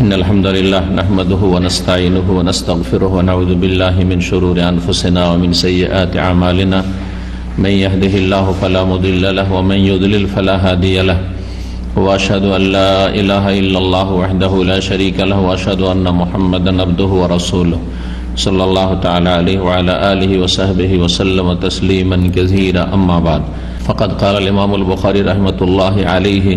إن الحمد لله نحمده ونستعينه ونستغفره ونعوذ بالله من شرور أنفسنا ومن سيئات أعمالنا من يهده الله فلا مضل له ومن يضلل فلا هادي له وأشهد أن لا إله إلا الله وحده لا شريك له وأشهد أن محمدا عبده ورسوله صلى الله تعالى عليه وعلى آله وصحبه وسلم تسليما كثيرا أما بعد فقد قال الإمام البخاري رحمة الله عليه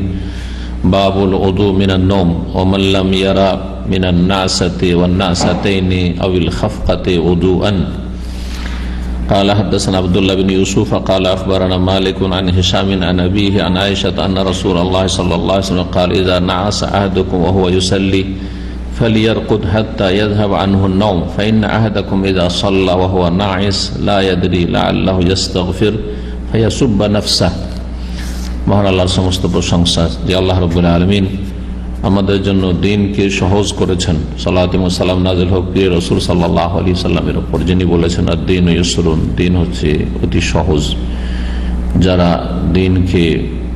باب الوضوء من النوم ومن لم يرى من النعسة والنعستين أو الخفقة وضوءا قال حدثنا عبد الله بن يوسف قال أخبرنا مالك عن هشام عن أبيه عن عائشة أن رسول الله صلى الله عليه وسلم قال إذا نعس أحدكم وهو يصلي فليرقد حتى يذهب عنه النوم فإن أحدكم إذا صلى وهو ناعس لا يدري لعله يستغفر فيسب نفسه। মহান আল্লাহর সমস্ত প্রশংসা যে আল্লাহ রাব্বুল আলামিন আমাদের জন্য দিনকে সহজ করেছেন। সালাত এবং সালাম নাযিল হোক প্রিয় রাসূল সাল্লাল্লাহু আলাইহি সাল্লামের উপর, যিনি বলেছেন আদ-দীন ইউসরুন, দিন হচ্ছে অতি সহজ। যারা দিনকে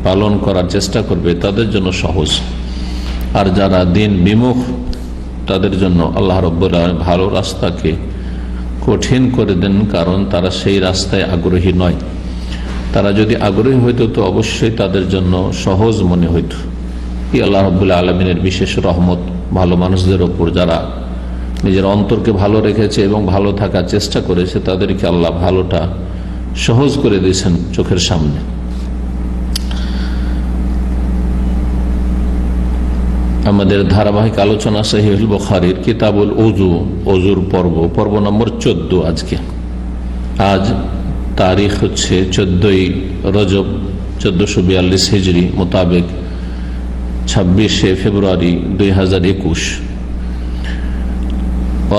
পালন করার চেষ্টা করবে তাদের জন্য সহজ, আর যারা দিন বিমুখ তাদের জন্য আল্লাহ রাব্বুল আলামিন ভালো রাস্তাকে কঠিন করে দেন, কারণ তারা সেই রাস্তায় আগ্রহী নয়। তারা যদি আগ্রহী হইতো তো অবশ্যই তাদের জন্য সহজ মনে হইত। এই আল্লাহ রাব্বুল আলামিনের বিশেষ রহমত ভালো মানুষদের ওপর, যারা নিজের অন্তরকে ভালো রেখেছে এবং ভালো থাকার চেষ্টা করেছে, তাদেরকে আল্লাহ ভালোটা সহজ করে দিয়েছেন চোখের সামনে। আমাদের ধারাবাহিক আলোচনা সহিহুল বুখারীর কিতাবুল ওযু, ওযুর পর্ব নম্বর 14 আজকে। আজ তারিখ হচ্ছে 14ই রজব 1442 হিজরি মোতাবেক 26শে ফেব্রুয়ারি 2021।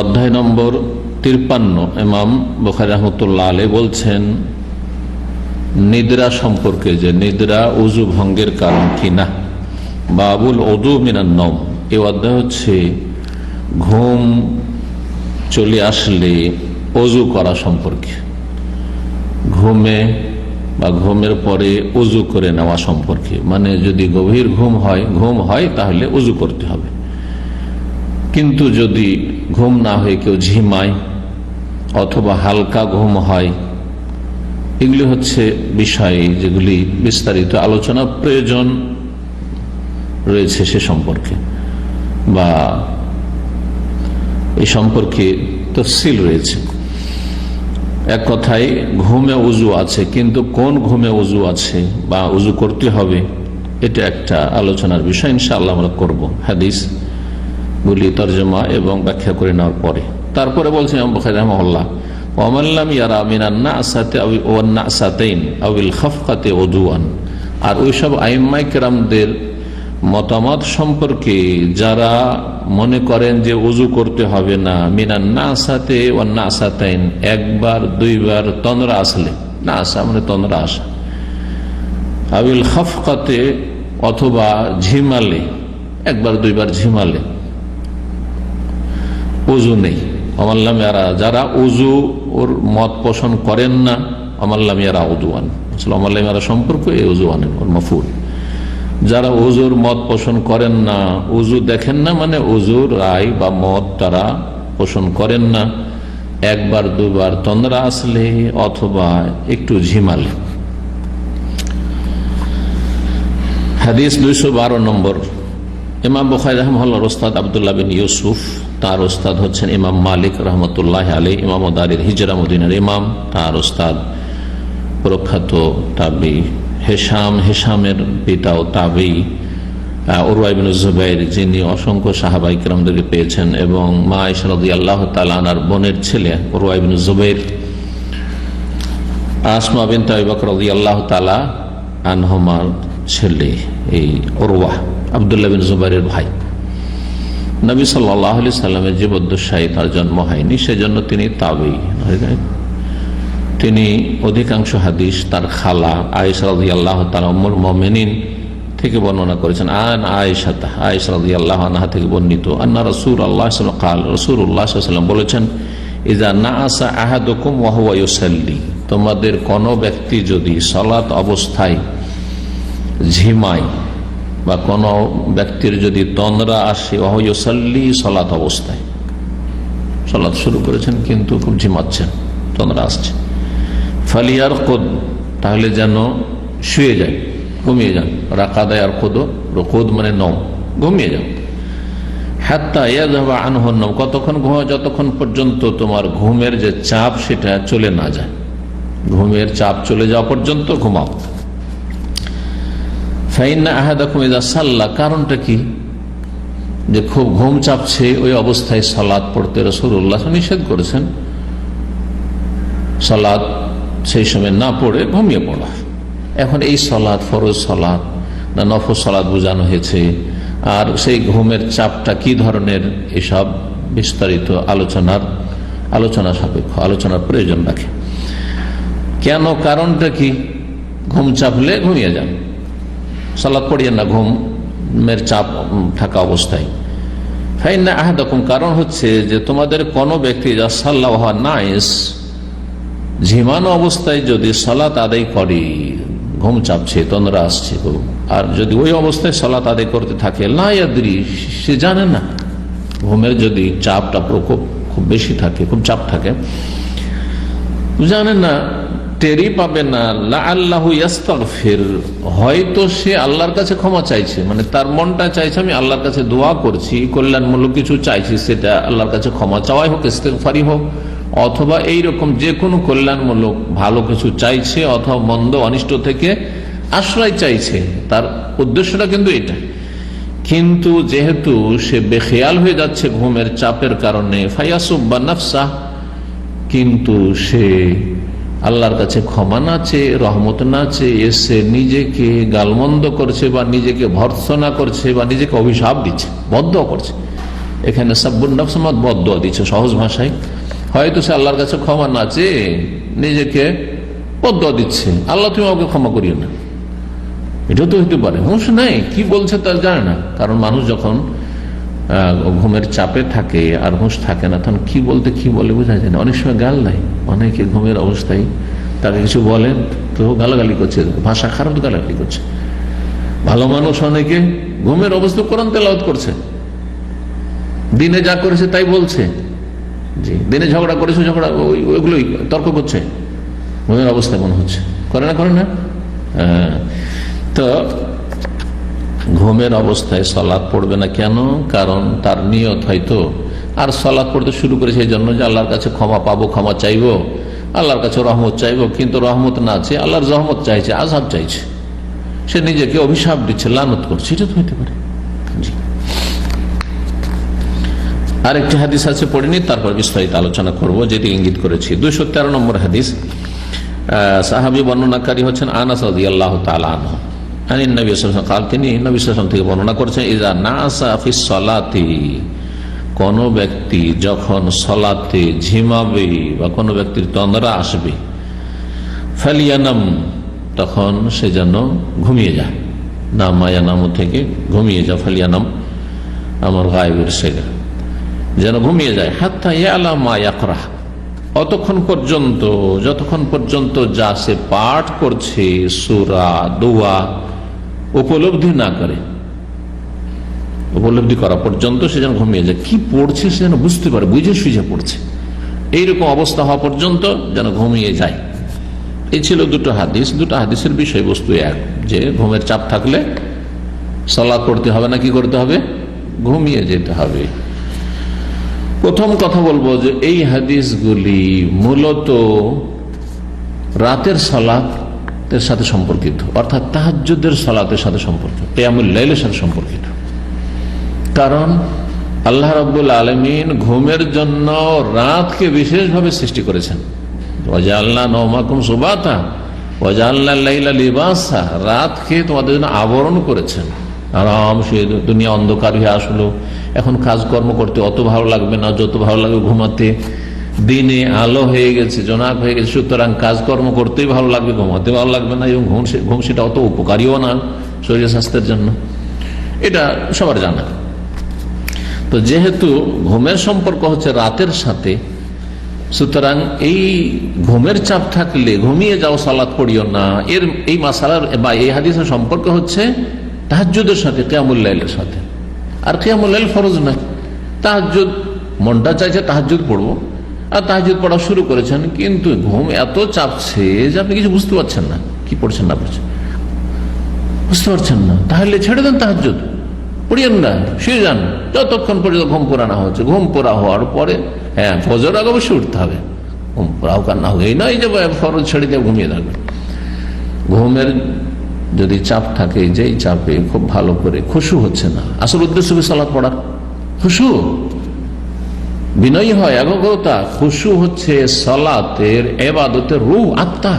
অধ্যায় নম্বর 53। ইমাম বুখারী রাহমাতুল্লাহ আলাইহি বলছেন নিদ্রা সম্পর্কে, যে নিদ্রা ওযু ভঙ্গের কারণ কিনা। বাবুল ওযু মিনান নওম, এই অধ্যায় হচ্ছে ঘুম চলে আসলে ওযু করা সম্পর্কে, ঘুমে বা ঘুমের পরে ওযু করে নেওয়া সম্পর্কে। মানে যদি গভীর ঘুম হয় তাহলে ওযু করতে হবে, কিন্তু যদি ঘুম না হয়ে কেউ ঝিমায় অথবা হালকা ঘুম হয়, এগুলি হচ্ছে বিষয় যেগুলি বিস্তারিত আলোচনা প্রয়োজন রয়েছে সে সম্পর্কে, বা এই সম্পর্কে তফসিল রয়েছে। এক কথায় ঘুমে ওযু আছে, কিন্তু কোন ঘুমে ওযু আছে বা ওযু করতে হবে, এটা একটা আলোচনার বিষয়। ইনশাআল্লাহ আমরা করব হাদিস গুলি তরজমা এবং ব্যাখ্যা করে নেওয়ার পরে। তারপরে বলছেন ইমাম বুখারী রাহিমাহুল্লাহ ওয়ামান লাম ইয়ারা মিনান নাসাতি ওয়ান নাসাতাইন আওয়াল খাফকাতি ওযুআন, আর ওইসব আইম্মায়ে কেরামদের মতামত সম্পর্কে যারা মনে করেন যে ওযু করতে হবে না, মিনান নাসাতে ওয়ান নাসাতাইন, একবার দুইবার তন্দ্রা আসলে, নাসা মানে তন্দ্রা আসা, আবিল খাফকাতে অথবা ঝিমালে, একবার দুইবার ঝিমালে ওযু নেই। আমাল্লাম ইয়ারা, যারা ওযু ওর মত পোষণ করেন না, আমাল্লাম ইয়ারা ওযুআন, আসলে আমাল্লাম ইয়ারা সম্পর্ক এই ওযুআনের ওর মাফউল। যারা ওযুর মত পোষণ করেন না, ওযু দেখেন না, মানে ওযুর রায় বা মত তারা পোষণ করেন না, একবার দুবার তন্দ্রা আসলে অথবা একটু ঝিমালে। হাদিস 212 নম্বর। ইমাম বুখারী রাহিমাহুল্লাহর উস্তাদ আব্দুল্লাহ বিন ইউসুফ, তার উস্তাদ হচ্ছেন ইমাম মালিক রাহমাতুল্লাহি আলাইহি, ইমাম দারিল হিজরা মদিনার ইমাম। তার উস্তাদ প্রখ্যাত তাবী হেশামের পিতাও তাবী উরওয়া ইবনে যুবাইর, যিনি অসংখ্য সাহাবায়ে কেরামদেরকে পেয়েছেন, এবং মা আয়েশা রাদিয়াল্লাহু তাআলা আনহার বোনের ছেলে উরওয়া ইবনে যুবাইর, আসমা বিনত আবী বকর রাদিয়াল্লাহু তাআলা আনহুমার ছেলে এই উরওয়া, আব্দুল্লাহ বিন যুবাইরের ভাই। নবী সাল্লাল্লাহু আলাইহি সাল্লামের জীবদ্দশায় তার জন্ম হয়নি, সেজন্য তিনি তাবী। তিনি অধিকাংশ হাদিস তার খালা আয়েশা রাদিয়াল্লাহু তাআলা উম্মুল মুমিনিন থেকে বর্ণনা করেছেন। আয়েশা রাদিয়াল্লাহু আনহা থেকে বর্ণিত, আন্না রাসূলুল্লাহ সাল্লাল্লাহু আলাইহি ওয়াসাল্লাম রাসূলুল্লাহ সাল্লাল্লাহু আলাইহি ওয়াসাল্লাম বলেছেন, ইযা নাআসা আহাদুকুম ওয়া হুয়া ইউসাল্লি, তোমাদের কোন ব্যক্তি যদি সালাত অবস্থায় ঝিমায় বা কোনো ব্যক্তির যদি তন্দ্রা আসে ওয়াহুয়াসাল্লি, সালাত অবস্থায় সালাত শুরু করেছেন কিন্তু খুব ঝিমাচ্ছেন, তন্দ্রা আসছে, ফালিয়ারকুদ, তাহলে যেন শুয়ে যায়, ঘুমিয়ে যান। রাকাদায় আর রকুদ মানে নম, ঘুমিয়ে যান। হাত্তা ইয়াযহাবা আনহু নম, কতক্ষণ ঘুমাও? যতক্ষণ পর্যন্ত তোমার ঘুমের যে চাপ সেটা চলে না যায়, ঘুমের চাপ চলে যাওয়া পর্যন্ত ঘুমাও। ফাইন্না আহাদাকুম ইযা সাল্লা, কারণটা কি? যে খুব ঘুম চাপছে, ওই অবস্থায় সালাত পড়তে রাসূলুল্লাহ নিষেধ করেছেন। সালাত সেই সময় না পড়ে ঘুমিয়ে পড়া। এখন এই সালাত ফরজ সালাত না নফল সালাত বোঝানো হয়েছে, আর সেই ঘুমের চাপটা কি ধরনের, এসব বিস্তারিত আলোচনা সাপেক্ষ, আলোচনার প্রয়োজন রাখে। কেন, কারণটা কি? ঘুম চাপলে ঘুমিয়ে যান, সালাত পড়িয়েন না ঘুমের চাপ থাকা অবস্থায়। ফাইন্না আহাদাকুম, কারণ হচ্ছে যে তোমাদের কোনো ব্যক্তি যা সাল্লাহ নাইস, ঝিমানো অবস্থায় যদি সালাত আদায় করে, ঘুম চাপছে, তন্দ্রা আসছে, আর যদি ওই অবস্থায় সালাত আদায় করতে থাকে, লা ইয়াদরি, সে জানে না, ঘুমের যদি চাপটা প্রকোপ খুব বেশি থাকে, খুব চাপ থাকে, জানে না, টেরি পাবে না, লাআল্লাহু ইস্তাগফির, হয়তো সে আল্লাহর কাছে ক্ষমা চাইছে, মানে তার মনটা চাইছে আমি আল্লাহর কাছে দোয়া করছি, কল্যাণমূলক কিছু চাইছি, সেটা আল্লাহর কাছে ক্ষমা চাওয়াই হোক, ইস্তিগফারই হোক, অথবা এইরকম যে কোনো কল্যাণমূলক ভালো কিছু চাইছে, অথবা মন্দ অনিষ্ট থেকে আশ্রয় চাইছে, তার উদ্দেশ্যটা কিন্তু এটা। কিন্তু যেহেতু সে বেখেয়াল হয়ে যাচ্ছে ঘুমের চাপের কারণে, ফায়াসুব্বা নাফসা, কিন্তু সে আল্লাহর কাছে ক্ষমা না চেয়ে, রহমত না চেয়ে এসে নিজেকে গালমন্দ করছে, বা নিজেকে ভর্ৎসনা করছে, বা নিজেকে অভিশাপ দিচ্ছে, বদদোয়া করছে। এখানে সাব্বুন নাফস মানে বদদোয়া দিচ্ছে সহজ ভাষায়। হয়তো সে আল্লাহর কাছে ক্ষমা না চেয়ে নিজেকে বদদোয়া দিচ্ছে, আল্লাহ তুমি আমাকে ক্ষমা করিও না। এটাও তো হতে পারে, হুঁশ নাই, কি বলছে তার জানে না। কারণ মানুষ যখন ঘুমের চাপে থাকে আর হুঁশ থাকে না, তখন কি বলতে কি বলে বোঝা যায় না। অনেক সময় গাল নাই, অনেকে ঘুমের অবস্থায় তাকে কিছু বলেন তো গালাগালি করছে, ভাষা খারাপ গালাগালি করছে। ভালো মানুষ অনেকে ঘুমের অবস্থা কোরআন তেলাওয়াত করছে, দিনে যা করেছে তাই বলছে, জি, দিনে ঝগড়া করেছে, ঝগড়া ওইগুলোই তর্ক করছে, ঘুমের অবস্থা মনে হচ্ছে, করে না। তো ঘুমের অবস্থায় সালাত পড়বে না কেন? কারণ তার নিয়ত হয়তো, আর সালাত পড়তে শুরু করেছে এই জন্য যে আল্লাহর কাছে ক্ষমা পাবো, ক্ষমা চাইবো, আল্লাহর কাছে রহমত চাইবো, কিন্তু রহমত না চেয়ে আল্লাহর রহমত চাইছে, আযাব চাইছে, সে নিজেকে অভিশাপ দিচ্ছে, লানত করছে, এটা তো হইতে পারে। আরেকটি হাদিস আছে, পড়িনি, তারপর বিস্তারিত আলোচনা করব, যেটি ইঙ্গিত করেছি। 213 নম্বর হাদিস, সাহাবী বর্ণনাকারী হচ্ছেন আনাস রাদিয়াল্লাহু তাআলা আনহু, তিনি নবী সাল্লাল্লাহু আলাইহি ওয়াসাল্লাম থেকে বর্ণনা করেছেন, ইযা নাসা ফিস সালাতি, কোন ব্যক্তি যখন সালাতে ঝিমাবে বা কোন ব্যক্তির তন্দ্রা আসবে, ফালিয়ানাম, তখন সে যেন ঘুমিয়ে যায়, নামা ইয়ানামু থেকে ঘুমিয়ে যায়, ফালিয়ানাম আমার গায়েবের সেগা, যেন ঘুমিয়ে যায়, হাত্তা ইয়ালাম মা ইয়াকরা, যতক্ষণ পর্যন্ত যা সে পাঠ করছে সূরা দোয়া উপলব্ধি না করে, উপলব্ধি করা পর্যন্ত সে যেন ঘুমিয়ে যায়, কি পড়ছে সে যেন বুঝতে পারে, বুঝে সুঝে পড়ছে, এইরকম অবস্থা হওয়া পর্যন্ত যেন ঘুমিয়ে যায়। এই ছিল দুটো হাদিসের বিষয়বস্তু এক, যে ঘুমের চাপ থাকলে সালাত পড়তে হবে না, কি করতে হবে? ঘুমিয়ে যেতে হবে। প্রথম কথা বলবো যে এই হাদিসগুলি মূলত রাতের সালাতের সাথে সম্পর্কিত, অর্থাৎ তাহাজ্জুদের সালাতের সাথে সম্পর্কিত, কিয়ামুল লাইলের সাথে সম্পর্কিত। কারণ আল্লাহ রাব্বুল আলামিন ঘুমের জন্য রাতকে বিশেষভাবে সৃষ্টি করেছেন। ওয়াজআলনা নওমাকুম সুবাতা ওয়াজআলনা লাইলা লিবাসা, রাতকে তোমাদের জন্য আবরণ করেছেন, আরাম শুয়ে, দুনিয়া অন্ধকার হয়ে আসলো, এখন কাজকর্ম করতে অত ভালো লাগবে না যত ভালো লাগবে ঘুমাতে, দিনে আলো হয়ে গেছে, জোনাক হয়ে গেছে, সুতরাং কাজকর্ম করতেই ভালো লাগবে, ঘুমাতে ভালো লাগবে না, এবং ঘুম সেটা অত উপকারীও না শরীর স্বাস্থ্যের জন্য, এটা সবার জানা। তো যেহেতু ঘুমের সম্পর্ক হচ্ছে রাতের সাথে, সুতরাং এই ঘুমের চাপ থাকলে ঘুমিয়ে যাও, সালাত পড়িও না, এই মাসালার বা এই হাদিসের সম্পর্ক হচ্ছে তাহাজ্জুদের সাথে, কিয়ামুল লাইলের সাথে। আর কিয়ামুল লাইল ফরজ নয়, তাহাজ্জুদ মনটা চাইছে তাহাজ্জুদ পড়বো, আর তাহাজ্জুদ পড়া শুরু করেছেন, কিন্তু ঘুম এত চাপছে যে আপনি কিছু বুঝতে পারছেন না কি পড়ছেন না পড়ছেন, বুঝতে পারছেন না। তাহলে ছেড়ে দেন, তাহাজ্জুদ পড়িয়েন না, শুয়ে যান যতক্ষণ পর্যন্ত ঘুম পোড়া না হচ্ছে। ঘুম পোড়া হওয়ার পরে হ্যাঁ ফজর আগে অবশ্যই উঠতে হবে, ঘুম পোড়া হোক আর না হোক, এই নয় যে ফরজ ছেড়ে দিয়ে ঘুমিয়ে থাকবে। ঘুমের যদি চাপ থাকে, যেই চাপে খুব ভালো করে খুশু হচ্ছে না, আসল উদ্দেশ্য সালাত পড়ার, খুশু বিনয়ী হয়, একাগ্রতা। খুশু হচ্ছে সালাতের ইবাদতের রূহ, আত্মা।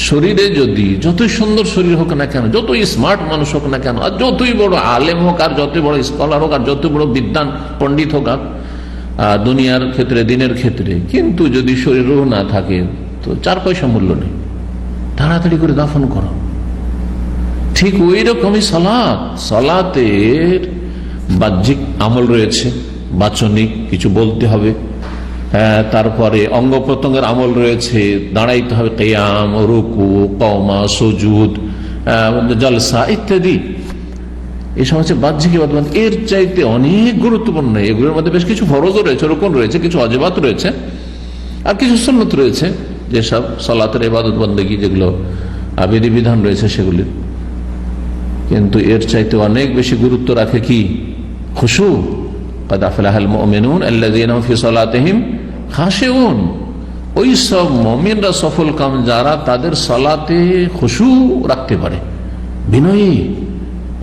শরীরে যদি যতই সুন্দর শরীর হোক না কেন, যতই স্মার্ট মানুষ হোক না কেন, আর যতই বড় আলেম হোক, আর যতই বড় স্কলার হোক, আর যত বড় বিদ্বান পণ্ডিত হোক দুনিয়ার ক্ষেত্রে, দিনের ক্ষেত্রে, কিন্তু যদি শরীর রূহ না থাকে তো 4 পয়সা মূল্য নেই। তাড়াতাড়ি করে দাফন করো। ঠিক ওই রকমই সালাত, সালাতের বাহ্যিক আমল রয়েছে, বাচনিক কিছু বলতে হবে, তারপরে অঙ্গ প্রত্যঙ্গের আমল রয়েছে, দাঁড়াইতে হবে, কিয়াম, রুকু, কওমা, সুজুদ, জলসা ইত্যাদি। এই সমস্ত বাহ্যিক ইবাদত এর চাইতে অনেক গুরুত্বপূর্ণ। এগুলোর মধ্যে বেশ কিছু ফরজও রয়েছে, রুকুন রয়েছে, কিছু ওয়াজিবাত রয়েছে, আর কিছু সুন্নত রয়েছে, যেসব সালাতের ইবাদত বন্দেগী যেগুলো বিধিবিধান রয়েছে সেগুলির। কিন্তু এর চাইতে অনেক বেশি গুরুত্ব রাখে কি? খুশু। قد أفلح المؤمنون الذين هم في صلاتهم خاشعون। ওই সব মুমিনরা সফল কাম যারা তাদের সালাতে খুশু রাখতে পারে, বিনয়ী,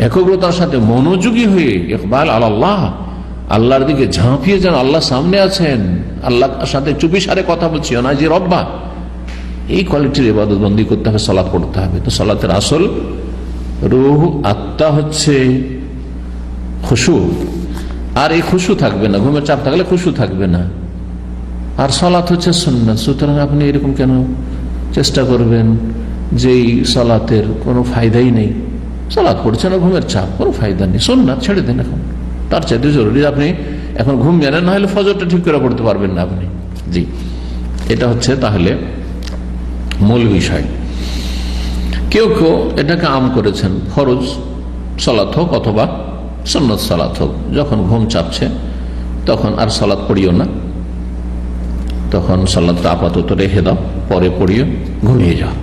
একগ্রতার সাথে মনোযোগী হয়ে, ইকবাল আল্লাহ, আল্লাহর দিকে ঝাঁপিয়ে যান, আল্লাহ সামনে আছেন, আল্লাহর সাথে চুপিসারে কথা বলছি না যে রব্বা। এই কোয়ালিটির ইবাদত বন্দি করতে হবে, সালাত পড়তে হবে। তো সালাতের আসল রূহ, আত্মা হচ্ছে খুশু। আর এই খুশু থাকবে না, ঘুমের চাপ থাকলে খুশু থাকবে না। আর সালাত হচ্ছে সুন্নাত, সুতরাং আপনি এরকম কেন চেষ্টা করবেন যেই সালাতের কোনো ফায়দাই নেই, সালাত পড়ছে না, ঘুমের চাপ, কোনো ফায়দা নেই, সুন্নাত ছেড়ে দেন। এখন তার চাইতে জরুরি আপনি এখন ঘুম জানেন, না হলে ফজরটা ঠিক করে পড়তে পারবেন না আপনি। জি, এটা হচ্ছে তাহলে মূল বিষয়। কেউ কেউ এটাকে আম করেছেন, ফরজ সালাত হোক অথবা সুন্নত সালাত হোক, যখন ঘুম চাপছে তখন আর সালাত পড়িও না, তখন সালাতটা আপাতত রেখে দাও, পরে পড়িও, ঘুমিয়ে যাও।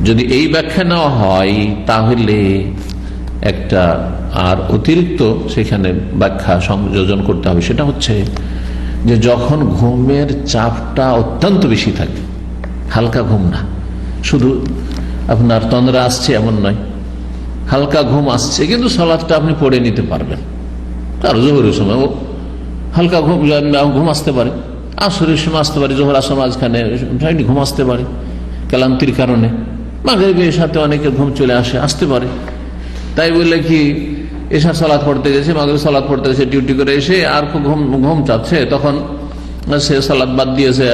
যদি এই ব্যাখ্যা নেওয়া হয় তাহলে একটা আর অতিরিক্ত সেখানে ব্যাখ্যা সংযোজন করতে হবে। সেটা হচ্ছে যে যখন ঘুমের চাপটা অত্যন্ত বেশি থাকে, হালকা ঘুম না, শুধু আপনার তন্দ্রা আসছে এমন নয়, হালকা ঘুম আসছে কিন্তু সালাতটা আপনি পড়ে নিতে পারবেন। আর জোহরের সময় হালকা ঘুম আসতে পারে, আসরের সময় আসতে পারে, জোহর আসর মাঝখানে ঘুম আসতে পারে ক্লান্তির কারণে, মাগরিবের সাথে অনেকের ঘুম চলে আসতে পারে। তাই বলে কি এশার সালাত পড়তে গেছে, মাগরিব সালাত পড়তে গেছে, ডিউটি করে এসে আর ঘুম চাচ্ছে, তখন সে সালাত বাদ দিয়েছে,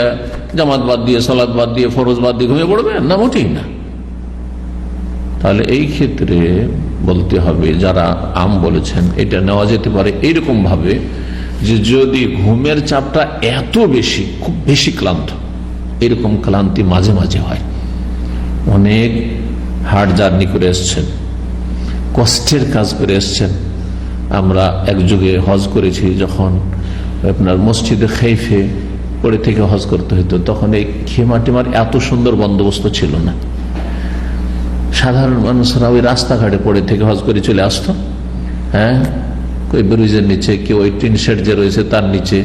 জামাত বাদ দিয়ে, সালাত বাদ দিয়ে, ফরজ বাদ দিয়ে ঘুমিয়ে পড়বে না, মোটেই না। তাহলে এই ক্ষেত্রে বলতে হবে, যারা আম বলেছেন এটা নেওয়া যেতে পারে এইরকম ভাবে যে যদি ঘুমের চাপটা এত বেশি, খুব বেশি ক্লান্ত, এরকম ক্লান্তি মাঝে মাঝে হয়, অনেক হার্ড জার্নি করে এসছেন, কষ্টের কাজ করে এসছেন। আমরা এক যুগে হজ করেছি, যখন আপনার মসজিদে খাইফে পরে থেকে হজ করতে হতো, তখন এই খেমা টেমার এত সুন্দর বন্দোবস্ত ছিল না। সাধারণ মানুষরা ওই রাস্তাঘাটে পড়ে থেকে হজ করে চলে আসতো, হ্যাঁ, ওই ব্রিজের নিচে, কেউ ওই টিন শেড যে রয়েছে তার নিচে,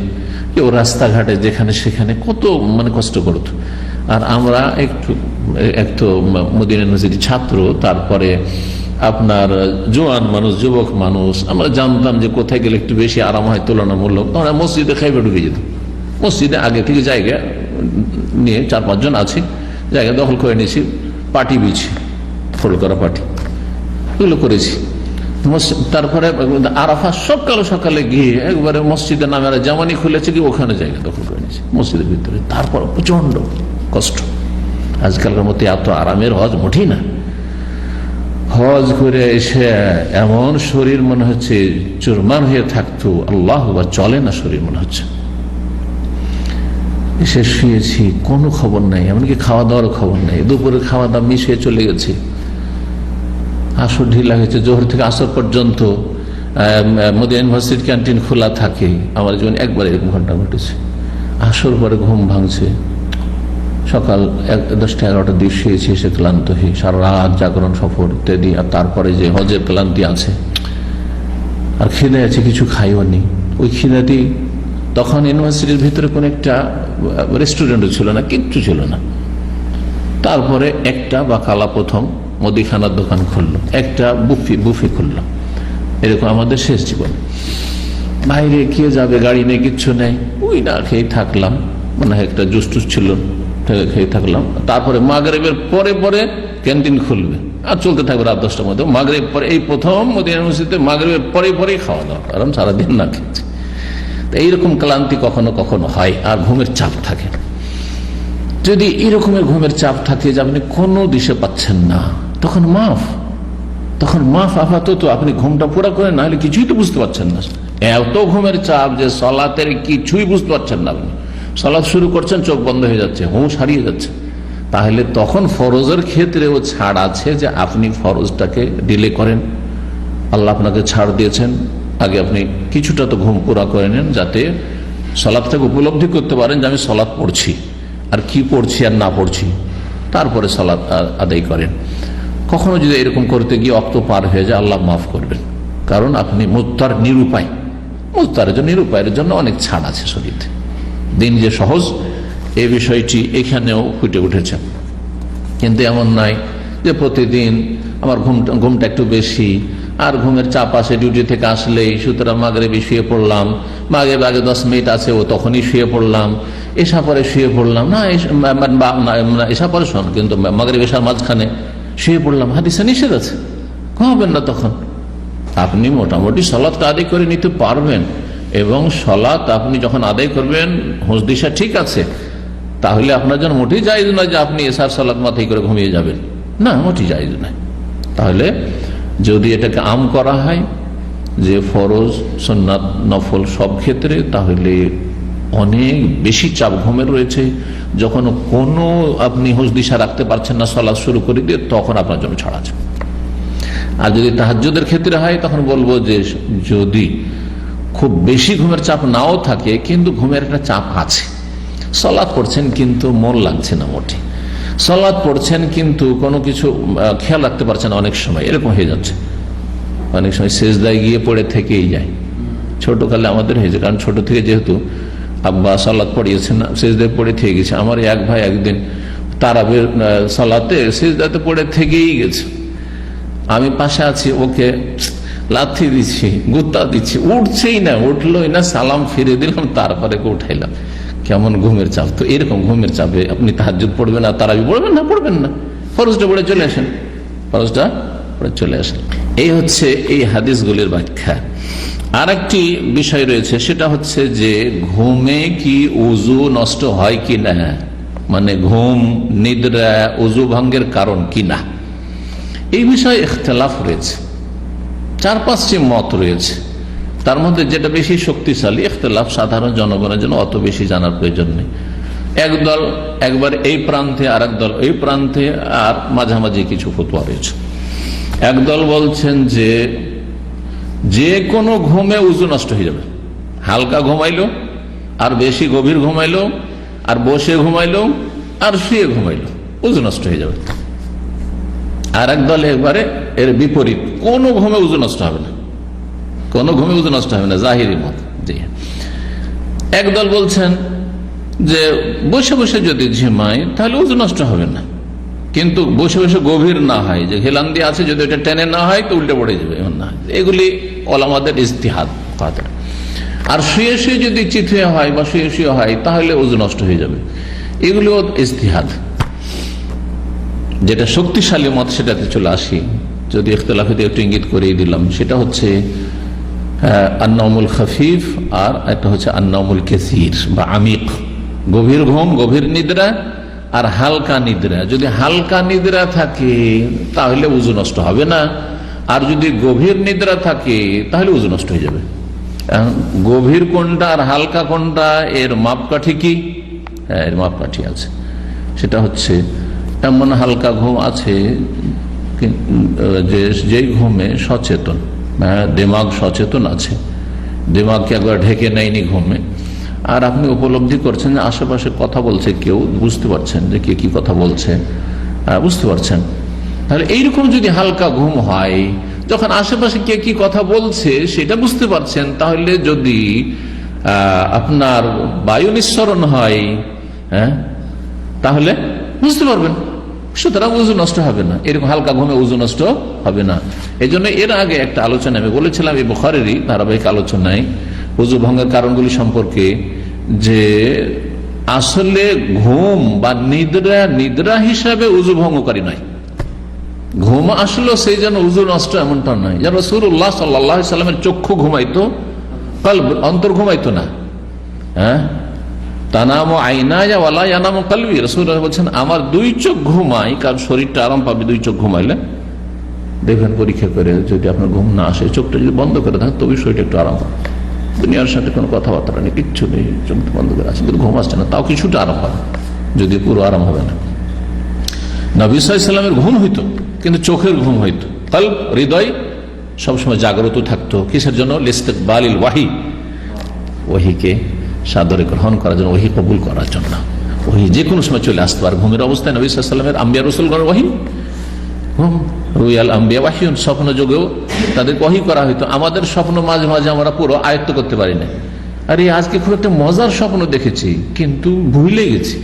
কেউ রাস্তাঘাটে, যেখানে সেখানে কত কষ্ট করত। আর আমরা একটু মদিনা ইউনিভার্সিটি ছাত্র, তারপরে আপনার জোয়ান মানুষ, যুবক মানুষ, আমরা জানতাম যে কোথায় গেলে একটু বেশি আরাম হয় তুলনামূলক, তখন মসজিদে খাইবে ঢুকে যেত। মসজিদে আগে থেকে জায়গা নিয়ে 4-5 জন আছি, জায়গা দখল করে নিয়েছি, পাটি বিছি, ফোল্ড করা পাটি, এগুলো করেছি। তারপরে আরাফা সকালে গিয়ে একবারে মসজিদের নামে জামানি খুলেছে কি ওখানে জায়গা দখল করে নিয়েছে মসজিদের ভিতরে। তারপর প্রচন্ড কষ্ট। আজকালকার মতো এত আরামের হজ মোটেই না। হজ করে এসে এমন শরীর মনে হচ্ছে চুরমান হয়ে থাকতো, আল্লাহ, বা চলে না শরীর মনে হচ্ছে। এসে শুয়েছি, কোনো খবর নাই, এমনকি খাওয়া দাওয়ার খবর নাই, দুপুরে খাওয়া দাওয়া মিশিয়ে চলে গেছে। আসর ঢিলা হয়েছে, জোহর থেকে আসর পর্যন্ত মদিনা ইউনিভার্সিটি ক্যান্টিন খোলা থাকে। আমার জীবনে একবার এরকম ঘটনা ঘটেছে। আসর পরে ঘুম ভাঙছে, সকাল 10টা-11টার দিকে শুয়েছি, এসে ক্লান্ত হয়ে সারা রাত জাগরণ সফর ইত্যাদি, আর তারপরে যে হজের ক্লান্তি আছে, আর খিদে আছে, কিছু খাইও নি। ওই খিদাটি তখন ইউনিভার্সিটির ভিতরে কোন একটা রেস্টুরেন্টও ছিল না, কিচ্ছু ছিল না। তারপরে একটা বাকালা প্রথম মুদিখানার দোকান খুললো, একটা বুফি খুললো। এরকম আমাদের শেষ জীবন। বাইরে কে যাবে, গাড়ি নেই, কিচ্ছু নেই, ওই না খেয়ে থাকলাম, মানে একটা জুস টুস ছিল, খেয়ে থাকলাম। তারপরে মাগরিবের পরে পরে ক্যান্টিন খুলবে আর চলতে থাকবে রাত 10টার মধ্যে। মাগরিব পরে, এই প্রথম মদিনা ইউনিভার্সিটিতে মাগরিবের পরে পরেই খাওয়া দাওয়া, কারণ সারাদিন না খেয়েছে। এইরকম ক্লান্তি কখনো কখনো হয়, আর ঘুমের চাপ থাকে। যদি এরকমের ঘুমের চাপ থাকে যে আপনি কোনো দিশে পাচ্ছেন না, তখন মাফ আপাতত আপনি ঘুমটা পুরো করে, না হলে কিছুই তো বুঝতে পারছেন না। এত ঘুমের চাপ যে সলাতের কিছুই বুঝতে পারছেন না, আপনি সলাত শুরু করছেন, চোখ বন্ধ হয়ে যাচ্ছে, হুঁশ হারিয়ে যাচ্ছে, তাহলে তখন ফরজের ক্ষেত্রেও ছাড় আছে যে আপনি ফরজটাকে ডিলে করেন। আল্লাহ আপনাকে ছাড় দিয়েছেন, আগে আপনি কিছুটা তো ঘুম পুরা করে নেন, যাতে সলাতটাকে উপলব্ধি করতে পারেন যে আমি সলাত পড়ছি, আর কি পড়ছি আর না পড়ছি, তারপরে সলাত আদায় করেন। কখনো যদি এরকম করতে গিয়ে অক্ত পার হয়ে যায়, আল্লাহ মাফ করবেন, কারণ আপনি মুত্তার নিরুপায়। নিরুপায়ের জন্য অনেক ছাড় আছে শরীরে। দিন যে সহজ, এই বিষয়টি এখানেও ফুটে উঠেছে। কিন্তু এমন নয় যে প্রতিদিন আমার ঘুমটা একটু বেশি, আর ঘুমের চাপ আছে ডিউটি থেকে আসলেই, সুতরাং মাগরিবে শুয়ে পড়লাম, মাগরিব আগে 10 মিনিট আছে ও তখনই শুয়ে পড়লাম, এসা পরে শুয়ে পড়লাম না, এসা পরে শোন, কিন্তু মাগরিব এসার মাঝখানে শুয়ে পড়লাম, হাদিসে নিষেধ আছে, ঘুমাবেন না তখন। আপনি মোটামুটি সলাৎটা আদায় করে নিতে পারবেন, এবং সলাৎ আপনি যখন আদায় করবেন হুঁশ দিশা ঠিক আছে, তাহলে আপনার জন্য মোটেই জায়েজ নয় যে আপনি এসার সলাৎ মাথায় করে ঘুমিয়ে যাবেন, না, মোটেই জায়েজ নয়। তাহলে যদি এটাকে আম করা হয় যে ফরজ সুন্নাত নফল সব ক্ষেত্রে, তাহলে অনেক বেশি চাপ ঘুমের রয়েছে। যখন কোনো আপনি হুঁশ দিশা রাখতে পারছেন না সলাৎ শুরু করে দিয়ে, তখন আপনার জন্য ছাড় আছে। আর যদি তাহাজ্জুদের ক্ষেত্রে হয়, তখন বলবো যে যদি খুব বেশি ঘুমের চাপ নাও থাকে, কিন্তু ঘুমের একটা চাপ আছে, সলাৎ পড়ছেন কিন্তু মন লাগছে না মোটে, সলাৎ পড়ছেন কিন্তু কোনো কিছু খেয়াল রাখতে পারছেন না, অনেক সময় এরকম হয়ে যাচ্ছে। অনেক সময় সেজদায় গিয়ে পড়ে থেকেই যায়, ছোটকালে আমাদের হয়েছে, কারণ ছোট থেকে যেহেতু আব্বা সালাত পড়িয়েছেন না, সেজদায় পড়ে থেকে গেছে। আমার এক ভাই একদিন তারাবির সালাতে সেজদাতে পড়ে থেকেই গেছে, আমি পাশে আছি, ওকে লাথি দিচ্ছি, গুত্তা দিচ্ছি, উঠছেই না, উঠলোই না, সালাম ফিরে দিলাম, তারপরে উঠাইলাম। কেমন ঘুমের চাপ! তো এরকম ঘুমের চাপে আপনি তাহাজ্জুদ পড়বেন আর তারাবি পড়বেন না, ফরজটা পড়ে চলে আসেন, ফরজটা পড়ে চলে আসেন। এই হচ্ছে এই হাদিসগুলির ব্যাখ্যা। আর একটি বিষয় রয়েছে, সেটা হচ্ছে যে ঘুমে কি উজু নষ্ট হয় কি না, মানে ঘুম নিদ্রা উজু ভঙ্গের কারণ কি না, এই বিষয়ে ইখতিলাফ রয়েছে, 4-5টি মত রয়েছে। তার মধ্যে যেটা বেশি শক্তিশালী ইখতিলাফ, সাধারণ জনগণের জন্য অত বেশি জানার প্রয়োজন নেই। একদল একবার এই প্রান্তে, আর একদল এই প্রান্তে, আর মাঝামাঝি কিছু ফতোয়া রয়েছে। একদল বলছেন যে কোনো ঘুমে উজু নষ্ট হয়ে যাবে, হালকা ঘুমাইলো, আর বেশি গভীর ঘুমাইলো, আর বসে ঘুমাইলো, আর শুয়ে ঘুমাইলো, উজু নষ্ট হয়ে যাবে। আর একদল একবারে এর বিপরীত, কোনো ঘুমে উজু নষ্ট হবে না, কোনো ঘুমে উজু নষ্ট হবে না, জাহিরি মত। জি, একদল বলছেন যে বসে বসে যদি ঝিমাই তাহলে উজু নষ্ট হবে না, কিন্তু বসে বসে গভীর না হয়, যে হেলান দিয়ে আছে, যদি এটা টেনে না হয় তো উল্টে পড়ে যাবে, এমন না। এগুলি ওলামাদের ইজতিহাদ। আর শুয়ে শুয়ে যদি চিথিয়ে হয় বা শুয়ে শুয়ে হয়, তাহলে উজু নষ্ট হয়ে যাবে, এগুলিও ইজতিহাদ। যেটা শক্তিশালী মত সেটাতে চলে আসি, যদি ইখতিলাফে একটু ইঙ্গিত করেই দিলাম, সেটা হচ্ছে আন্নাউমুল খাফিফ, আর একটা হচ্ছে আন্নাউমুল কাসীর বা আমিক, গভীর ঘুম, গভীর নিদ্রা, আর হালকা নিদ্রা। যদি হালকা নিদ্রা থাকে তাহলে উজু নষ্ট হবে না, আর যদি গভীর নিদ্রা থাকে তাহলে উজু নষ্ট হয়ে যাবে। গভীর কোনটা আর হালকা কোনটা, এর মাপকাঠি কি? এর মাপকাঠি আছে। সেটা হচ্ছে এমন হালকা ঘুম আছে যে ঘুমে সচেতন, দিমাগ সচেতন আছে, দিমাগকে একবার ঢেকে নেয়নি ঘুমে, আর আপনি উপলব্ধি করছেন যে আশেপাশে কথা বলছে কেউ, বুঝতে পারছেন যে কে কি কথা বলছে, বুঝতে পারছেন, তাহলে এইরকম যদি হালকা ঘুম হয়, যখন আশেপাশে কে কি কথা বলছে সেটা বুঝতে পারছেন, তাহলে যদি আপনার বায়ু নিঃসরণ হয়, তাহলে বুঝতে পারবেন, সুতরাং উযু নষ্ট হবে না। এরকম হালকা ঘুমে উযু নষ্ট হবে না। এই জন্য এর আগে একটা আলোচনা আমি বলেছিলাম এই বুখারীরই ধারাবাহিক আলোচনায় উযু ভঙ্গের কারণগুলি সম্পর্কে, যে আসলে ঘুম বা নিদ্রা হিসাবে উযু ভঙ্গকারী নয়। ঘুম আসলে সেই জন্য উযু নষ্ট এমনটা নয়। যেন রাসূলুল্লাহ সাল্লাল্লাহু আলাইহি সাল্লামের চক্ষু ঘুমাইতো, কলব অন্তর ঘুমাইতো না। তানামু আইনায়া ওয়ালা ইয়ানামু কলবি, রাসূলুল্লাহ বলছেন আমার দুই চোখ ঘুমায়, কারণ শরীরটা আরাম পাবে দুই চোখ ঘুমাইলে। দেখবেন পরীক্ষা করে, যদি আপনার ঘুম না আসে, চোখটা যদি বন্ধ করে থাকে তবে শরীরটা একটু আরাম পাবে। দুনিয়ার সাথে কোনো কথাবার্তা নেই, কিচ্ছু নেই, চোখ বন্ধ করে আছে, কিন্তু ঘুম আসছে না, তাও কিছুটা আরাম পাবে, যদি পুরো আরাম হবে না। নবী সাল্লাল্লাহু আলাইহি সাল্লামের ঘুম হইতো, কিন্তু চোখের ঘুম হইতো, কলব হৃদয় সবসময় জাগ্রত থাকতো। কিসের জন্য? লিস্তিকবালিল ওয়াহি, ওহিকে সাদরে গ্রহণ করার জন্য, ওহি কবুল করার জন্য। ওহি যে কোনো সময় চলে আসতে পারে। ঘুমের অবস্থায় নবী সাল্লাল্লাহু আলাইহি সাল্লামের আম্বিয়া রাসূলগণ ওহি, রুয়াল আম্বিয়া ওয়াহিউন, স্বপ্ন যোগেও তাদের ওহি করা হইতো। আমাদের স্বপ্ন মাঝে মাঝে আমরা পুরো আয়ত্ত করতে পারি না। আরে আজকে খুব একটা মজার স্বপ্ন দেখেছি, কিন্তু ভুলে গেছি।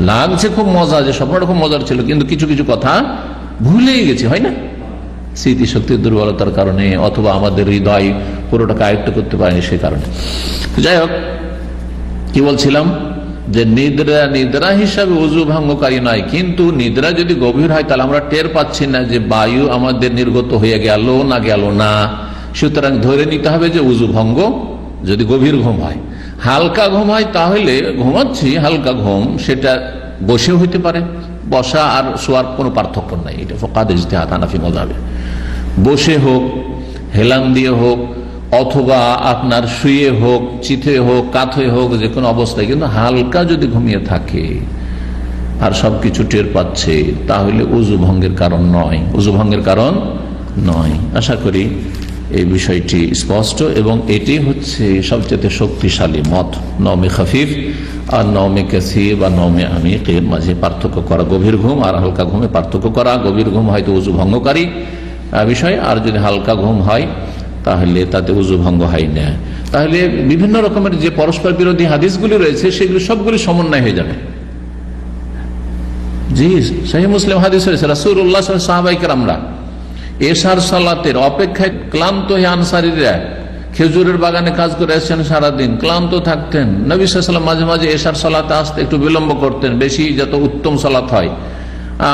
লাগছে খুব মজা, যে স্বপ্নটা খুব মজার ছিল, কিন্তু কিছু কিছু কথা ভুলেই গেছি, হয় না? স্মৃতিশক্তির দুর্বলতার কারণে, অথবা আমাদের হৃদয় পুরোটাকে আয়ত্ত করতে পারেনি সে কারণে। যাই হোক, কি বলছিলাম, যে নিদ্রা হিসাবে উযু ভঙ্গকারী নয়, কিন্তু নিদ্রা যদি গভীর হয় তাহলে আমরা টের পাচ্ছি না যে বায়ু আমাদের নির্গত হয়ে গেল না গেল না, সুতরাং ধরে নিতে হবে যে উযু ভঙ্গ যদি গভীর ঘুম হয়। হালকা ঘুম হয় তাহলে ঘুমাচ্ছি, হালকা ঘুম সেটা বসেও হইতে পারে, বসা আর শোয়ার কোনো পার্থক্য নাই, এটা ফুকাহায়ে ইজতিহাদ হানাফি মাযহাবে। বসে হোক, হেলান দিয়ে হোক, অথবা আপনার শুয়ে হোক, চিথে হোক, কাঁথে হোক, যে কোনো অবস্থায়, কিন্তু হালকা যদি ঘুমিয়ে থাকে আর সবকিছু টের পাচ্ছে, তাহলে উযু ভঙ্গের কারণ নয়, উযু ভঙ্গের কারণ নয়। আশা করি এই বিষয়টি স্পষ্ট, এবং এটি হচ্ছে সবচেয়ে শক্তিশালী মত। নওমে খাফিফ আর নওমে কাসির বা নওমে আমিকের মাঝে পার্থক্য করা, গভীর ঘুম আর হালকা ঘুমে পার্থক্য করা। গভীর ঘুম হয়তো উযু ভঙ্গকারী বিষয়, আর যদি হালকা ঘুম হয় তাহলে তাতে উযু ভঙ্গ হয় না। তাহলে বিভিন্ন রকমের যে পরস্পর বিরোধী হাদিসগুলি রয়েছে সেগুলি সবগুলি সমন্বয় হয়ে যাবে। জি, সহিহ মুসলিম হাদিস রয়েছে, রাসূলুল্লাহ সাল্লাল্লাহু আলাইহি ওয়াসাল্লাম, সাহাবায়ে কেরামরা এশার সালাতের অপেক্ষায় ক্লান্ত হয়ে আনসারীরা খেজুরের বাগানে কাজ করে আসছেন সারাদিন, ক্লান্ত থাকতেন। নবী সাল্লাল্লাহু আলাইহি ওয়াসাল্লাম মাঝে মাঝে এশার সালাতে আসতে একটু বিলম্ব করতেন, বেশি যত উত্তম সালাত হয়।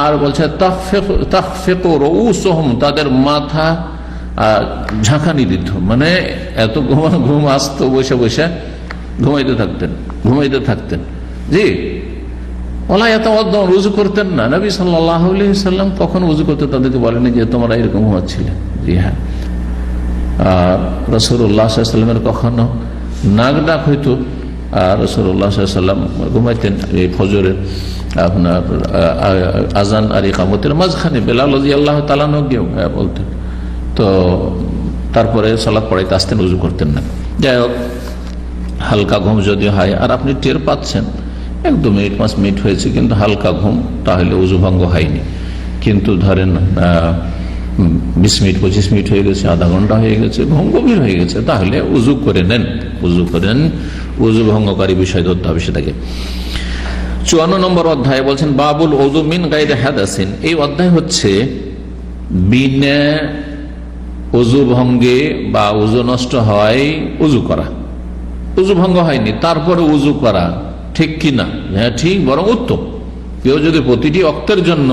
আর বলছে তাখফিকু রউসুহুম, তাদের মাথা ঝাঁকানি দিত, মানে এত ঘুম আসতো, বসে বসে ঘুমাইতে থাকতেন। জি, উযু করতেন না। নবী সাল্লাল্লাহু আলাইহি ওয়াসাল্লাম কখন উযু করতে তাদেরকে বলেনি যে তোমরা এরকম ঘুমাচ্ছিলে। জি হ্যাঁ, আর রাসূলুল্লাহ সাল্লাল্লাহু আলাইহি ওয়াসাল্লামের কখনো নাক ডাক হইতো, আর রাসূলুল্লাহ সাল্লাল্লাহু আলাইহি ওয়াসাল্লাম ঘুমাইতেন এই ফজরের আপনার আযান আর ইকামতের মাঝখানে। বেলাল রাদিয়াল্লাহু তাআলা গিয়েও বলতেন, তো তারপরে সালাত পড়াইতে আসতেন, উযু করতেন না। যাই হোক, হালকা ঘুম যদি হয় আর আপনি টের পাচ্ছেন 1-2 মিনিট 5 মিনিট হয়েছে কিন্তু হালকা ঘুম, তাহলে উযু ভঙ্গ হয়নি। কিন্তু ধরেন 20 মিনিট 25 মিনিট হয়ে গেছে, আধা ঘন্টা হয়ে গেছে, ঘুম গভীর হয়ে গেছে, তাহলে উযু করে নেন, উযু ভঙ্গকারী বিষয় ধরতে হবে সেটাকে। 54 নম্বর অধ্যায় বলছেন বাবুল উযু মিন গায়রি হাদাসিন। এই অধ্যায় হচ্ছে বিনা উযু ভঙ্গে বা উযু নষ্ট হয় উযু করা, উযু ভঙ্গ হয়নি তারপরে উযু করা ঠিক কিনা? হ্যাঁ ঠিক, বরং উত্তম। কেউ যদি প্রতিটি অক্তের জন্য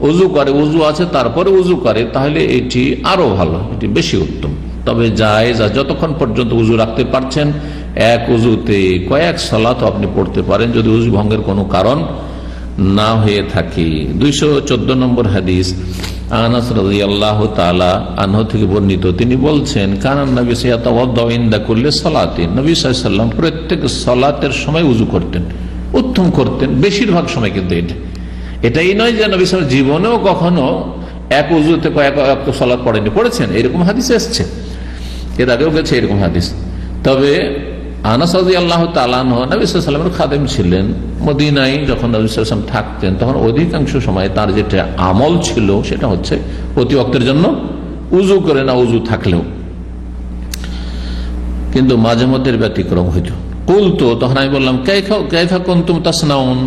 উযু করে, উযু আছে তারপরে উযু করে, তাহলে এটি আরো ভালো, এটি বেশি উত্তম। তবে জায়েজ, যতক্ষণ পর্যন্ত উযু রাখতে পারছেন, এক উযুতে কয়েক সালাত আপনি পড়তে পারেন যদি উযু ভঙ্গের কোনো কারণ না হয়ে থাকে। 214 নম্বর হাদিস আনাস রাদিয়াল্লাহু তাআলা আনহু থেকে বর্ণিত, তিনি বলছেন কানান নবী সাল্লাল্লাহু ইনদা কুল্লি সালাতিন, নবী সাল্লাল্লাহু আলাইহি ওয়াসাল্লাম প্রত্যেক সালাতের সময় উযু করতেন, উত্তম করতেন বেশিরভাগ সময়। কিন্তু এটাই নয় যে নবী সাল্লাল্লাহু জীবনেও কখনো এক উজুতে কয়েক ওয়াক্ত সালাত পড়েনি, পড়েছেন, এরকম হাদিস এসছে, এর আগেও গেছে এরকম হাদিস। তবে আনাস রাদিয়াল্লাহু তাআলা আনহু নবী সাল্লাল্লাহু আলাইহি ওয়াসাল্লামের খাদেম ছিলেন। মদিনায় যখন নবী সাল্লাল্লাহু আলাইহি ওয়াসাল্লাম থাকতেন তখন অধিকাংশ সময় তার যেটা আমল ছিল সেটা হচ্ছে প্রতি ওয়াক্তের জন্য উজু করে, না উজু থাকলেও, কিন্তু মাঝে মধ্যে ব্যতিক্রম হইত। কুলতু, তখন আমি বললাম, কাইফা কুনতুম তাসনাউন,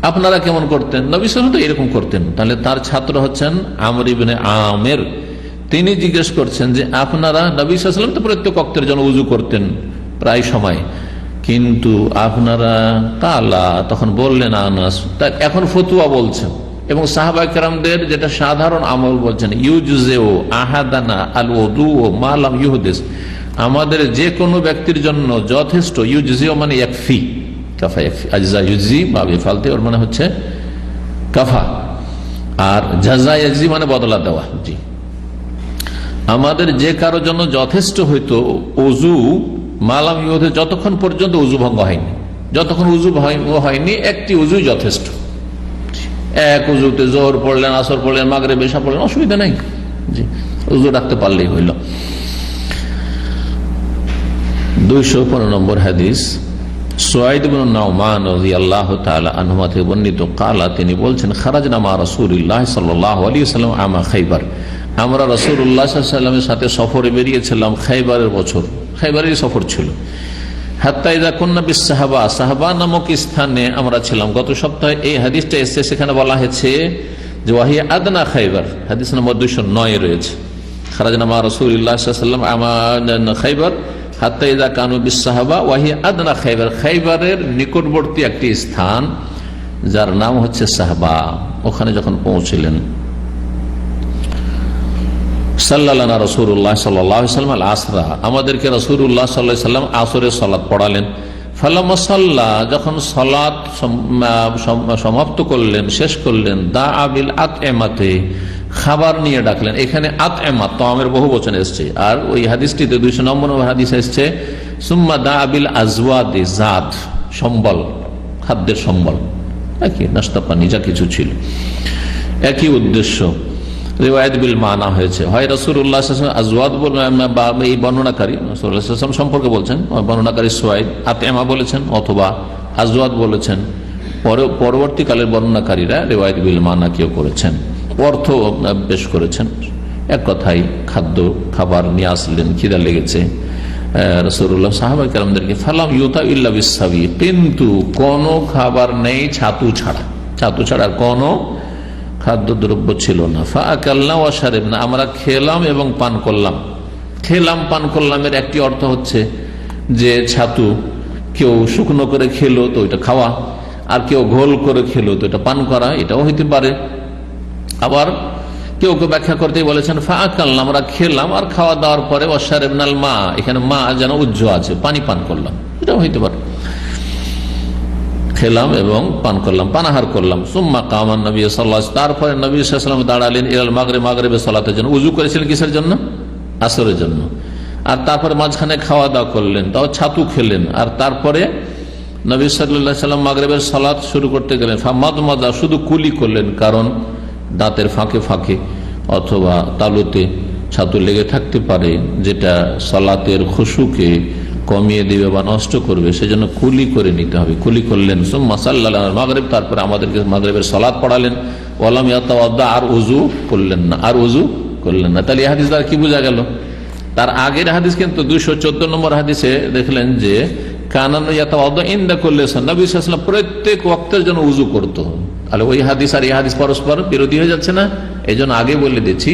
আপনারা কেমন করতেন? নবী সাল্লাল্লাহু আলাইহি ওয়াসাল্লাম তো এরকম করতেন। তাহলে তার ছাত্র হচ্ছেন আমর ইবনে আমের, তিনি জিজ্ঞেস করছেন যে আপনারা, নবী সাল্লাল্লাহু আলাইহি ওয়াসাল্লাম তো প্রত্যেক ওয়াক্তের জন্য উজু করতেন প্রায় সময়, কিন্তু আপনারা কালা, তখন বললেন আনাস, এখন ফতুয়া বলছেন এবং সাহাবা কেরামদের যেটা সাধারণ আমল বলছেন, ইউজুজেও আহাদানা আল ওযু মা লাম ইউহদিস, আমাদের যে কোনো ব্যক্তির জন্য যথেষ্ট, ইউজুজেও মানে ইয়াকফি, কাফা ইয়াকফি, আজজা ইউজি বা বেফালতে ওর মানে হচ্ছে কাফা, আর জাযা ইয়াজি মানে বদলা দেওয়া। জি, আমাদের যে কারো জন্য যথেষ্ট হইতো ওযু মালাম ইউদে, যতক্ষণ পর্যন্ত উজু ভঙ্গ হয়নি, যতক্ষণ উজু ভঙ্গ হয়নি একটি উজু যথেষ্ট। এক উজুতে জোহর পড়লেন, আসর পড়লেন, মাগরিব এশা পড়লেন, অসুবিধা নাই, জি, উজু রাখতে পারলেই হইল। 215 নম্বর হাদিস, সুয়াইদ ইবনে নাউমান রাদিয়াল্লাহু তাআলা আনহু থেকে বর্ণিত, কালা, তিনি বলছেন, খারাজনা মা রাসূলিল্লাহ সাল্লাল্লাহু আলাইহি ওয়াসাল্লাম আমা খাইবার, আমরা রাসূলুল্লাহ সাল্লাল্লাহু আলাইহি ওয়াসাল্লামের সাথে সফরে বেরিয়েছিলাম, খাইবারের বছর, খাইবারের সফর ছিল। হাত্তা ইযা কুন্না বিস সাহাবা, সাহাবা নামক স্থানে আমরা ছিলাম। গত সপ্তাহে এই হাদিসটা এসেছে, সেখানে বলা হয়েছে যে ওয়াহিয়া আদনা খাইবার, হাদিস নম্বর 209 রয়েছে। খারাজনা মা রাসূলিল্লাহ সাল্লাল্লাহু আলাইহি ওয়াসাল্লাম আমা খাইবার হাত্তা ইযা কানু বিস সাহাবা ওয়াহিয়া আদনা খাইবার, খাইবারের নিকটবর্তী একটি স্থান যার নাম হচ্ছে সাহাবা, ওখানে যখন পৌঁছলেন, সাল্লাল্লাহু রাসূলুল্লাহ সাল্লাল্লাহু আলাইহি ওয়াসাল্লাম আল আসরা, আমাদেরকে রাসূলুল্লাহ সাল্লাল্লাহু আলাইহি ওয়াসাল্লাম আসরের সালাত পড়ালেন। ফালাম্মা সাল্লা, যখন সালাত সমাপ্ত করলেন, শেষ করলেন, দাআ বিল আতএমাতে, খাবার নিয়ে ডাকলেন। এখানে আতএমা তামের বহু বচন এসেছে, আর ওই হাদিসটিতে 200 নম্বর হাদিস এসেছে সুম্মা দাআ বিল আজওয়াদি, জাত সম্বল, খাদ্যের সম্বল, একই নাস্তা পানি যা কিছু ছিল, একই উদ্দেশ্য। রিওয়ায়াত বিল মানা হয়েছে, হয় রাসূলুল্লাহ সাল্লাল্লাহু আলাইহি ওয়াসাল্লাম আজওয়াদ বা এই বর্ণনাকারী রাসূলুল্লাহ সাল্লাল্লাহু আলাইহি ওয়াসাল্লাম সম্পর্কে বলছেন, বর্ণনাকারী সুয়াইদ আতএমা বলেছেন অথবা আজওয়াদ বলেছেন। পরবর্তীকালের বর্ণনাকারীরা রিওয়ায়াত বিল মানা কেউ করেছেন, অর্থ পেশ করেছেন। এক কথায় খাদ্য, খাবার নিয়ে আসলেন, খিদা লেগেছে রাসূলুল্লাহ সাহাবা কেরামদেরকে, ফালাম ইউতা ইল্লা বিসসাবি, কিন্তু কোনো খাবার নেই ছাতু ছাড়া, ছাতু ছাড়া কোনো খাদ্যদ্রব্য ছিল না। ফাআকালনা ওয়া শারিবনা, আমরা খেলাম এবং পান করলাম। খেলাম পান করলামের একটি অর্থ হচ্ছে যে ছাতু কেউ শুকনো করে খেলো তো ওইটা খাওয়া, আর কেউ ঘোল করে খেলো তো এটা পান করা, এটাও হইতে পারে। আবার কেউ কেউ ব্যাখ্যা করতেই বলেছেন ফাআকালনা, আমরা খেলাম আর খাওয়া দাওয়ার পরে ওয়া শারিবনাল মা, এখানে মা যেন উজ্জ্ব আছে, পানি পান করলাম, এটাও হইতে পারে। খেলাম এবং পান করলাম, পানাহার করলাম। সুম্মা কামান নবী সাল্লাল্লাহু আলাইহি ওয়াসাল্লাম, তারপরে নবী সাল্লাল্লাহু আলাইহি ওয়াসাল্লাম দাঁড়ালেন, ইলাল মাগরিব, মাগরিবের সালাতের জন্য। উযু করেছিলেন কিসের জন্য? আসরের জন্য। আর তারপরে মাঝখানে খাওয়া দাওয়া করলেন, তাও ছাতু খেলেন। আর তারপরে নবী সাল্লাল্লাহু আলাইহি ওয়াসাল্লাম মাগরিবের সালাত শুরু করতে গেলেন, ফামাদমাদা, শুধু কুলি করলেন, কারণ দাঁতের ফাঁকে ফাঁকে অথবা তালুতে ছাতু লেগে থাকতে পারে, যেটা সালাতের খুশুকে কমিয়ে দিবে বা নষ্ট করবে, সেজন্য কুলি করে নিতে হবে। কুলি করলেন। সুম্মা সাল্লাল্লাহু আলাইহি মাগরিব, তারপরে আমাদেরকে মাগরিবের সালাত পড়ালেন। ওয়ালাম ইয়াতাওয়াদ্দা, আর উযু করলেন না, আর উযু করলেন না। তাহলে এই হাদিস দ্বারা কি বোঝা গেল? তার আগের হাদিস কিন্তু 214 নম্বর হাদিসে দেখলেন যে কানান ইয়াতাওয়াদ্দা ইনদা কুল্লি সালাত, নবী সাল্লাল্লাহু আলাইহি ওয়াসাল্লাম প্রত্যেক ওয়াক্তের জন্য উযু করত। তাহলে ওই হাদিস আর এই হাদিস পরস্পর বিরোধী হয়ে যাচ্ছে না? এই জন্য আগে বলে দিচ্ছি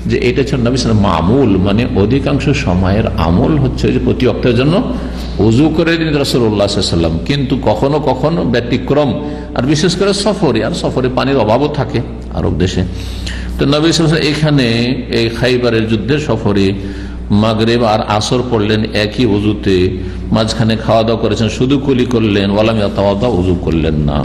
যে এটা হচ্ছে নবী সাল্লাল্লাহু আলাইহি ওয়াসাল্লাম মামুল, মানে অধিকাংশ সময়ের আমল হচ্ছে যে প্রতি ওয়াক্তের জন্য উযু করে দিন রাসূলুল্লাহ সাল্লাল্লাহু আলাইহি ওয়াসাল্লাম। কিন্তু কখনো কখনো ব্যতিক্রম, আর বিশেষ করে সফরে, আর সফরে পানির অভাবও থাকে আরব দেশে। তো নবী সাল্লাল্লাহু আলাইহি ওয়াসাল্লাম এখানে এই খাইবারের যুদ্ধের সফরে মাগরিব আর আসর পড়লেন একই উযুতে, মাঝখানে খাওয়া দাওয়া করেছেন, শুধু কুলি করলেন, ওয়ালাম ইয়াতাওয়াদ্দা, উযু করলেন না।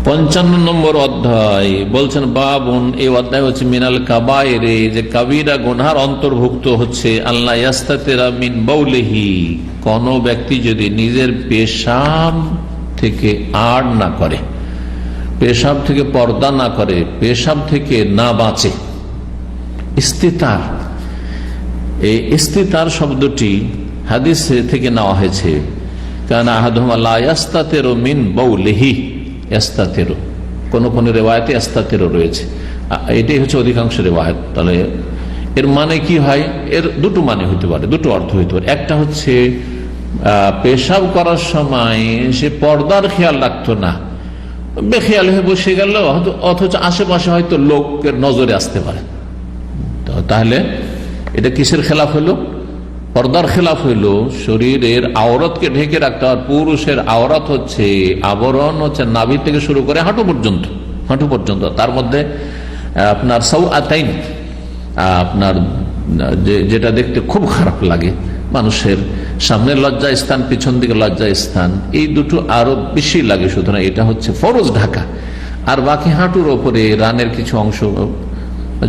55 নম্বর অধ্যায় বলছেন বাবুন, এই অধ্যায় হচ্ছে মিনাল কাবায়েরে, যে কাবিরা গুনার অন্তর্ভুক্ত হচ্ছে আল্লাহ ইয়াস্তাতিরা মিন বাউলিহি, কোন ব্যক্তি যদি নিজের পেশাব থেকে আড় না করে, পেশাব থেকে পর্দা না করে, পেশাব থেকে না বাঁচে, ইস্তিতার, এই ইস্তিতার শব্দটি হাদিস থেকে নেওয়া হয়েছে। কারণ আহাদুহুমা লা ইয়াস্তাতিরু মিন বাউলিহি, ইয়াস্তাতিরু, কোন কোন রিওয়ায়াতে ইয়াস্তাতিরু রয়েছে, এটাই হচ্ছে অধিকাংশ রিওয়ায়াত। তাহলে এর মানে কি হয়? এর দুটো মানে হইতে পারে, দুটো অর্থ হইতে পারে। একটা হচ্ছে পেশাব করার সময় সে পর্দার খেয়াল রাখতো না, বেখেয়াল হয়ে বসে গেল, অথচ আশেপাশে হয়তো লোকের নজরে আসতে পারে। তাহলে এটা কিসের খেলাফ হইল? পর্দার খেলাফ হইল। শরীরের আওরাতকে ঢেকে রাখতে হয়। পুরুষের আওরাত হচ্ছে, আবরণ হচ্ছে নাভি থেকে শুরু করে হাঁটু পর্যন্ত, হাঁটু পর্যন্ত। তার মধ্যে আপনার সাওআতাইন, আপনার যেটা দেখতে খুব খারাপ লাগে, মানুষের সামনের লজ্জা স্থান, পিছন দিকে লজ্জা স্থান, এই দুটো আরো বেশি লাগে। সুতরাং এটা হচ্ছে ফরজ ঢাকা। আর বাকি হাঁটুর ওপরে রানের কিছু অংশ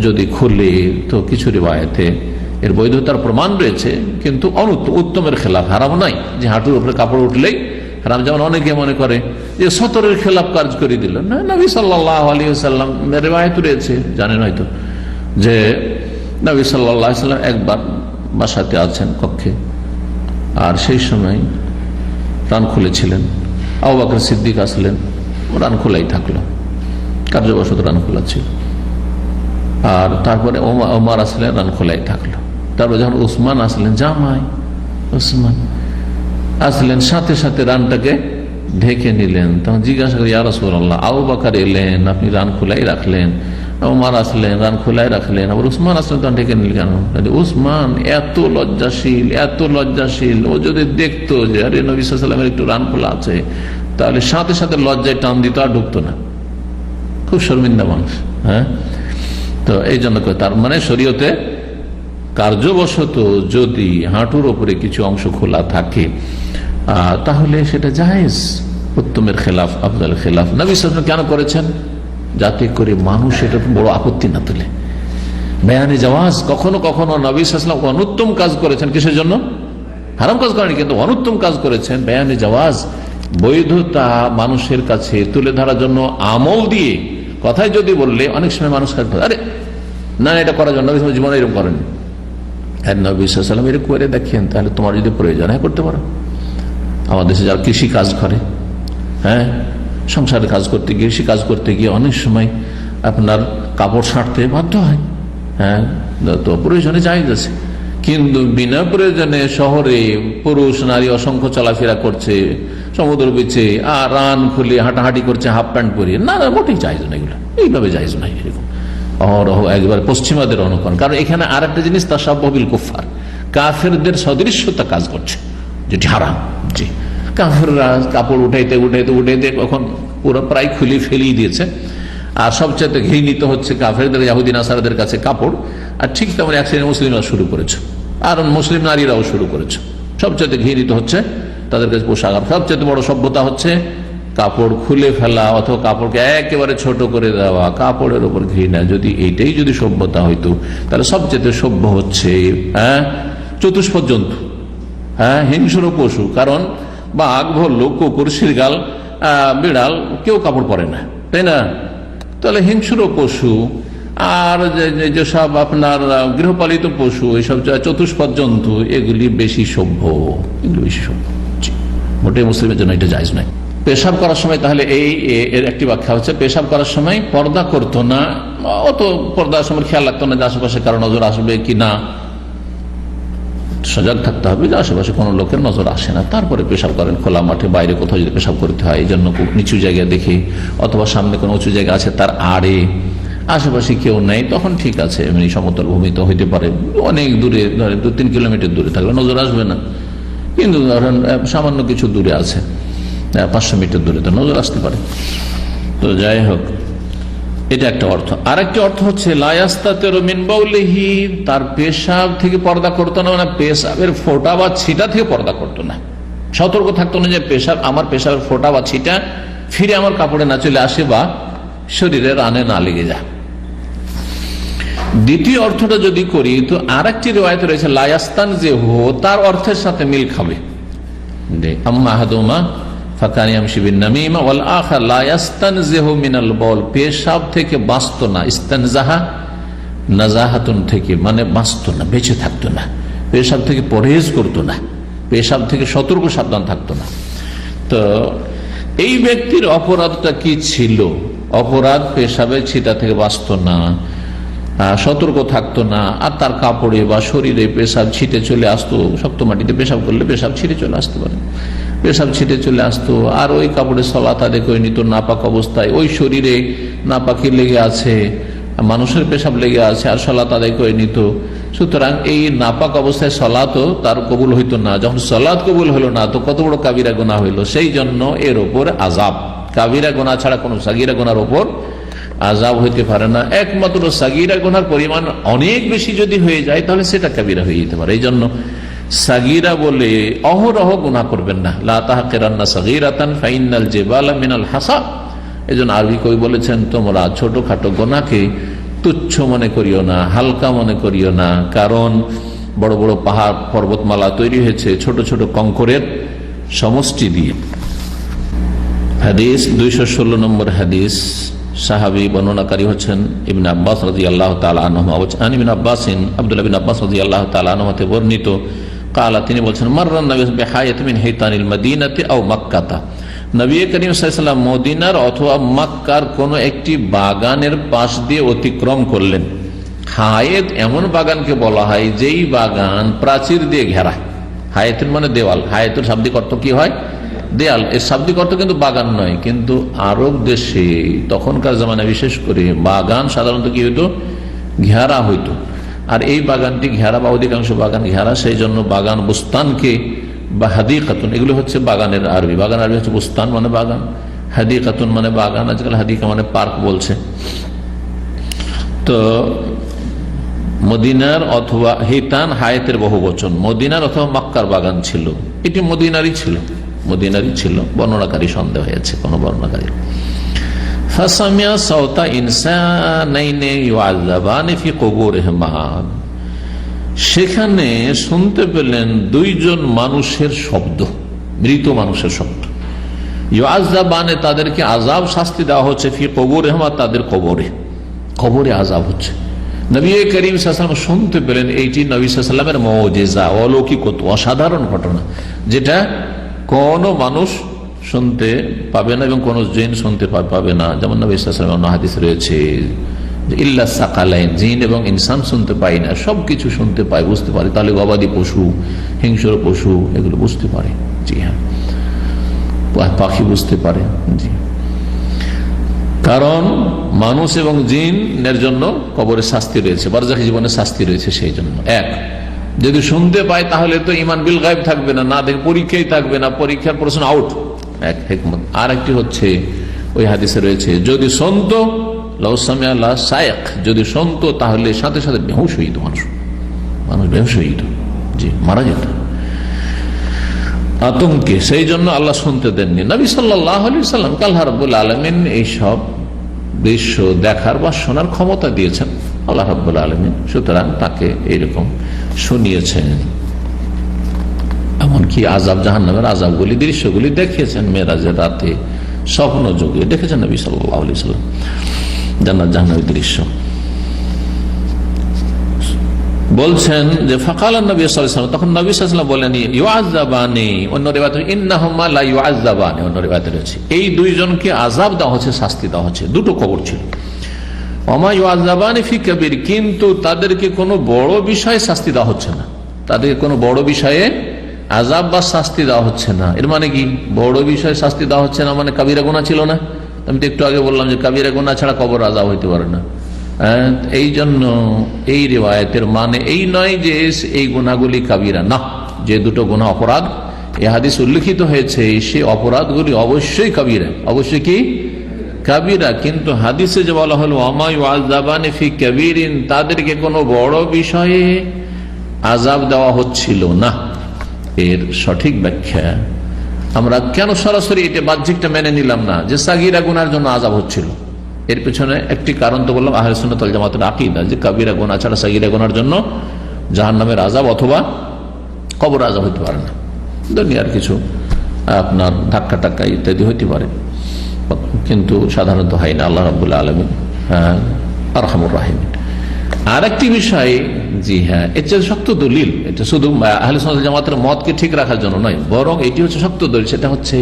যদি খুলে, তো কিছু রিওয়ায়াতে এর বৈধতার প্রমাণ রয়েছে, কিন্তু উত্তমের খেলাফ, হারাম নাই যে হাঁটুর উপরে কাপড় উঠলেই হারাম। যেমন অনেকে মনে করে যে সতরের খেলাফ কাজ করে দিল না, নবী সাল্লাল্লাহু আলাইহি ওয়াসাল্লাম রিওয়ায়াত রয়েছে, জানেন হয়তো, যে নবী সাল্লাল্লাহু আলাইহি ওয়াসাল্লাম একবার বাসাতে আছেন কক্ষে, আর সেই সময় রান খুলেছিলেন। আবু বকর সিদ্দিক আসলেন, রান খোলাই থাকলো, কার্যবশত রান খোলা ছিল। আর তারপরে ওমর আসলেন, রান খোলাই থাকলো। তারপরে যখন উসমান আসলেন, জামাই উসমান আসলেন, সাথে সাথে রানটাকে ঢেকে নিলেন। তখন জিজ্ঞাসা করি, ইয়া রাসূলুল্লাহ, আবু বকর এলেন, আপনি রান খোলাই রাখলেন, ওমর আসলেন, রান খোলাই রাখলেন, আবার উসমান আসলেন, তখন ঢেকে নিলেন কেন? উসমান এত লজ্জাশীল, এত লজ্জাশীল, ও যদি দেখতো যে আরে নবী সাল্লাল্লাহু আলাইহি ওয়াসাল্লামের একটু রান খোলা আছে, তাহলে সাথে সাথে লজ্জায় টান দিত, আর ঢুকতো না। খুব শর্মিন্দা মানুষ। হ্যাঁ, তো এই জন্য তার মানে শরীয়তে কার্যবশত যদি হাঁটুর ওপরে কিছু অংশ খোলা থাকে, তাহলে সেটা জায়েজ, উত্তমের খেলাফ, আফজালের খেলাফ। নবী সাল্লাল্লাহু আলাইহি ওয়াসাল্লাম কেন করেছেন? যাতে করে মানুষ এটা বড় আপত্তি না তোলে। বেয়ানে জাওয়াজ, কখনো কখনো নবী সাল্লাল্লাহু আলাইহি ওয়াসাল্লাম অনুত্তম কাজ করেছেন, কিসের জন্য? হারাম কাজ করেনি, কিন্তু অনুত্তম কাজ করেছেন। বেয়ানে জাওয়াজ, বৈধতা মানুষের কাছে তুলে ধরার জন্য আমল দিয়ে, কথায় যদি বললে অনেক সময় মানুষ আরে না, এটা করার জন্য নবী জীবনে এরকম করেন। হ্যাঁ, নবী সাল্লাল্লাহু আলাইহি ওয়াসাল্লাম এরকম করে দেখেন, তাহলে তোমার যদি প্রয়োজন হয় করতে পারো। আমাদের দেশে যারা কৃষি কাজ করে, হ্যাঁ, সংসারের কাজ করতে গিয়ে, কৃষি কাজ করতে গিয়ে অনেক সময় আপনার কাপড় ছাড়তে বাধ্য হয়। হ্যাঁ, তো প্রয়োজনে জায়েজ আছে, কিন্তু বিনা প্রয়োজনে শহরে পুরুষ নারী অসংখ্য চলাফেরা করছে, সমুদ্র বিচে আর রান খুলে হাঁটাহাঁটি করছে হাফ প্যান্ট পরিয়ে, না মোটেই জায়েজ না, এগুলো এইভাবে জায়েজ নাই। এরকম অহরহ একবার পশ্চিমাদের অনুকরণ। কারণ এখানে আর একটা জিনিস, তাশাব্বুহ বিল কুফফার, কাফেরদের সদৃশ্যতা কাজ করছে, যেটি হারাম। জি, কাফেররা কাপড় উঠাইতে উঠাইতে উঠাইতে কখন পুরো প্রায় খুলে ফেলিয়ে দিয়েছে। আর সবচেয়ে ঘৃণিত হচ্ছে কাফেরদের, ইহুদি নাসারাদের কাছে কাপড়। আর ঠিক তেমন এক শ্রেণীর মুসলিমরা শুরু করেছে, আর মুসলিম নারীরাও শুরু করেছে। সবচেয়ে ঘৃণিত হচ্ছে তাদের কাছে পোশাক। আর সবচেয়ে বড় সভ্যতা হচ্ছে কাপড় খুলে ফেলা, অথবা কাপড়কে একেবারে ছোট করে দেওয়া, কাপড়ের উপর ঘৃণা। যদি এইটাই যদি সভ্যতা হইতো, তাহলে সবচেয়ে সভ্য হচ্ছে চতুষ্পদ জন্তু, হিংস্র পশু। কারণ বাঘ, ভল্লুক, কুকুর, শৃগাল, বিড়াল কেউ কাপড় পরে না, তাই না? তাহলে হিংস্র পশু আর যেসব আপনার গৃহপালিত পশু, এইসব চতুষ্পদ জন্তু, এগুলি বেশি সভ্য, এগুলি বেশি সভ্য। মোটে মুসলিমের জন্য এটা জায়েজ নাই। পেশাব করার সময়, তাহলে এর একটি ব্যাখ্যা হচ্ছে, পেশাব করার সময় পর্দা করতো না, অত পর্দার সময় খেয়াল রাখতো না যে আশেপাশে কারো নজর আসবে কি না। সজাগ থাকতে হবে যে আশেপাশে কোনো লোকের নজর আসে না, তারপরে পেশাব করেন। খোলা মাঠে, বাইরে কোথাও যদি পেশাব করতে হয়, এই জন্য নিচু জায়গায় দেখে, অথবা সামনে কোনো উঁচু জায়গা আছে তার আড়ে, আশেপাশে কেউ নেই, তখন ঠিক আছে। এমনি সমতল ভূমি তো হইতে পারে, অনেক দূরে, ধরেন 2-3 কিলোমিটার দূরে থাকলে নজর আসবে না, কিন্তু ধরেন সামান্য কিছু দূরে আছে, 500 মিটার দূরে, তো নজর আসতে পারে। তো যাই হোক, এটা একটা অর্থ। আর একটি অর্থ হচ্ছে লা ইয়াস্তাতিরু মিন বাউলিহি, তার পেশাব থেকে পর্দা করতো না, মানে পেশাবের ফোঁটা বা ছিটা থেকে পর্দা করতো না। সতর্ক থাকতো না যে আমার পেশাবের ফোঁটা বা ছিটা ফিরে আমার কাপড়ে না চলে আসে বা শরীরে রানে না লেগে যায়। দ্বিতীয় অর্থটা যদি করি, তো আর একটি রিওয়ায়াত রয়েছে লা ইয়াস্তানজিহু, তার অর্থের সাথে মিল খাবে। আম্মা আহাদুমা ফাকান ইয়ামশি বিন নামিমা ওয়াল আখার লা ইয়াস্তানজিহু মিনাল বাউল, পেশাব থেকে বাঁচত না। ইস্তানজাহা নাজাহাতুন থেকে, মানে বাঁচত না, বেঁচে থাকতো না, পেশাব থেকে পরহেজ করতো না, পেশাব থেকে সতর্ক সাবধান থাকতো না। তো এই ব্যক্তির অপরাধটা কি ছিল? অপরাধ পেশাবের ছিটা থেকে বাঁচত না, সতর্ক থাকতো না, আর তার কাপড়ে বা শরীরে পেশাব ছিটে চলে আসতো। শক্ত মাটিতে পেশাব করলে পেশাব ছিটে চলে আসতে পারে, পেশাব ছিটে চলে আসতো, আর ওই কাপড়ে সালাত আদায় করে নিত নাপাক অবস্থায়। ওই শরীরে নাপাকি লেগে আছে, মানুষের পেশাব লেগে আছে, আর সালাত আদায় করে নিত। সুতরাং এই নাপাক অবস্থায় সালাতও তার কবুল হইতো না। যখন সালাত কবুল হলো না, তো কত বড় কাবিরা গুনাহ হইলো। সেই জন্য এর ওপর আযাব, কাবিরা গুনাহ ছাড়া কোনো সাগীরা গুনার ওপর আযাব হইতে পারে না। একমাত্র সাগীরা গুনার পরিমাণ অনেক বেশি যদি হয়ে যায়, তাহলে সেটা কাবিরা হয়ে যেতে পারে। এই জন্য সাগীরা বলে অহরহ গুনাহ করবেন না। লা তাহকিরান্না সাগীরাতান ফাইন্নাল জিবালা মিনাল হাসা। এই জন্য আরবি কবি বলেছেন, তোমরা ছোটখাটো গুনাহকে তুচ্ছ মনে করিও না, হালকা মনে করিও না, কারণ বড় বড় পাহাড় পর্বতমালা তৈরি হয়েছে ছোট ছোট কঙ্করের সমষ্টি দিয়ে। হাদিস 216 নম্বর হাদিস, সাহাবী বর্ণনাকারী হচ্ছেন ইবনে আব্বাস রাদিয়াল্লাহু তাআলা আনহু। ইবনে আব্বাস, আব্দুল্লাহ বিন আব্বাস রাদিয়াল্লাহু তাআলা আনহু হতে বর্ণিত, কালা, তিনি বলছেন, মাররান নবী বিহায়াত মিন হিতানিল মদিনাতি আও মক্কাতা, নবী করিম সাল্লাল্লাহু আলাইহি ওয়াসাল্লাম মদিনার অথবা মক্কার কোন একটি বাগানের পাশ দিয়ে অতিক্রম করলেন। হায়েত এমন বাগানকে বলা হয় যেই বাগান প্রাচীর দিয়ে ঘেরা। হায়েতের মানে দেওয়াল, হায়েতের শাব্দিক অর্থ কি হয়? দেয়াল। এর শাব্দিক অর্থ কিন্তু বাগান নয়। কিন্তু আরব দেশে তখনকার জামানায় বিশেষ করে বাগান সাধারণত কি হইতো? ঘেরা হইতো। আর এই বাগানটি ঘেরা বা অধিকাংশ বাগান ঘেরা, সেই জন্য বাগান বুস্তানকে বা হাদিকাতুন, এগুলো হচ্ছে বাগানের আরবি। বাগান আরবি হচ্ছে বুস্তান মানে বাগান, হাদিকাতুন মানে বাগান, আজকাল হাদিকা মানে পার্ক বলছে। তো মদিনার অথবা হিতান, হায়াতের বহু বচন, মদিনার অথবা মক্কার বাগান ছিল। এটি মদিনারই ছিল, মদিনারই ছিল। বর্ণনাকারী সন্দেহ হয়েছে কোন বর্ণনাকারী। ফাসামিয়া সাওতা ইনসানাইনি ইউআযাবানি ফি কুবুরিহিমা, সেখানে শুনতে পেলেন দুইজন মানুষের শব্দ, মৃত মানুষের শব্দ। ইউআযাবানে, তাদেরকে আযাব শাস্তি দেওয়া হচ্ছে, ফি কুবুরিহিমা, তাদের কবরে, কবরে আযাব হচ্ছে। নবী করিম সাল্লাল্লাহু আলাইহি ওয়াসাল্লাম শুনতে পেলেন। এইটি নবী সাল্লাল্লাহু আলাইহি ওয়াসাল্লামের মুজিজা, অলৌকিকত্ব, অসাধারণ ঘটনা, যেটা কোন মানুষ শুনতে পাবে না এবং কোন জিন শুনতে পাবে না। যেমন নবী সাল্লাল্লাহু আলাইহি ওয়াসাল্লামের হাদিস রয়েছে, ইল্লা সাকালাইন, জিন এবং ইনসান শুনতে পায় না, সবকিছু শুনতে পায়, বুঝতে পারে। তাহলে গবাদি পশু, হিংস্র পশু, এগুলো বুঝতে পারে। জি হ্যাঁ, পাখি বুঝতে পারে। জি, কারণ মানুষ এবং জিনের জন্য কবরে শাস্তি রয়েছে, বারজাখী জীবনে শাস্তি রয়েছে। সেই জন্য এক, যদি শুনতে পায় তাহলে তো ঈমান বিল গায়ব থাকবে না, না দেখে পরীক্ষাই থাকবে না, পরীক্ষার প্রশ্ন আউট। এক হিকমত। আর একটি হচ্ছে, ওই হাদিসে রয়েছে, যদি শুনতো লাউসামিআ সায়েক, যদি শুনতো তাহলে সাথে সাথে বেহুশ হয়ে যেত, মানুষ বেহুশ হয়ে যেত, জি, মারা যেত আতঙ্কে। সেই জন্য আল্লাহ শুনতে দেননি। নবী সাল্লাল্লাহু আলাইহি ওয়াসাল্লাম আল্লাহ রাব্বুল আলামিন এইসব দৃশ্য দেখার বা শোনার ক্ষমতা দিয়েছেন আল্লাহ রাব্বুল আলামিন, সুতরাং তাকে এইরকম শুনিয়েছেন। এমনকি আযাব, জাহান্নামের আযাবগুলি, দৃশ্যগুলি দেখিয়েছেন মেরাজের রাতে, স্বপ্ন যোগে দেখেছেন নবী সাল্লাল্লাহু আলাইহি ওয়াসাল্লাম জান্নাত জাহান্নামের দৃশ্য। বলছেন যে ফাকালান নবী সাল্লাল্লাহু আলাইহি ওয়াসাল্লাম, তখন নবী সাল্লাল্লাহু আলাইহি ওয়াসাল্লাম বলেন, ইউআযাবানি, অন্য রিওয়ায়াতে ইন্নাহুমা লা ইউআযাবানি, অন্য রিওয়ায়াতে রয়েছে এই দুইজনকে আযাব দেওয়া হচ্ছে, শাস্তি দেওয়া হচ্ছে। দুটো কবর ছিল। ওমা ইউআযাবানি ফি কাবীর, কিন্তু তাদেরকে কোনো বড় বিষয়ে শাস্তি দেওয়া হচ্ছে না, তাদেরকে কোনো বড় বিষয়ে আযাব বা শাস্তি দেওয়া হচ্ছে না। এর মানে কি? বড় বিষয়ে শাস্তি দেওয়া হচ্ছে না মানে কাবিরা গুনাহ ছিল না। আমি তো একটু আগে বললাম যে কাবিরা গুনাহ ছাড়া কবর আযাব হইতে পারে না। এই জন্য এই রিওয়ায়াতের মানে এই নয় যে এই গুনাহগুলি কাবিরা না, যে দুটো গুনাহ অপরাধ এই হাদিস উল্লেখিত হয়েছে, সেই অপরাধগুলি অবশ্যই কাবিরা, অবশ্যই কি কাবিরা। কিন্তু হাদিসে যে বলা হলো ওমা ইউআযাবানি ফি কাবীরিন, তাদেরকে কোনো বড় বিষয়ে আযাব দেওয়া হচ্ছিল না, এর সঠিক ব্যাখ্যা আমরা কেন সরাসরি এটা বাহ্যিকটা মেনে নিলাম না যে সাগীরা গুনার জন্য আযাব হচ্ছিল? এর পেছনে একটি কারণ তো বললাম, আহলে সুন্নাত ওয়াল জামাতের আকীদা যে কাবিরা গুনাহ ছাড়া সাগীরা গুনার জন্য জাহান্নামের আযাব অথবা কবর আযাব হতে পারে না। দুনিয়ার কিছু আপনার ধাক্কা টাক্কা ইত্যাদি হইতে পারে, কিন্তু সাধারণত হয় না। আল্লাহ রাব্বুল আলামিন আরহামুর রাহিমিন। আর একটি বিষয়, জি হ্যাঁ, এর চেয়ে শক্ত দলিল, এটা শুধু আহলে সুন্নাত ওয়াল জামাতের মতকে ঠিক রাখার জন্য নয়, বরং এটি হচ্ছে শক্ত দলিল। সেটা হচ্ছে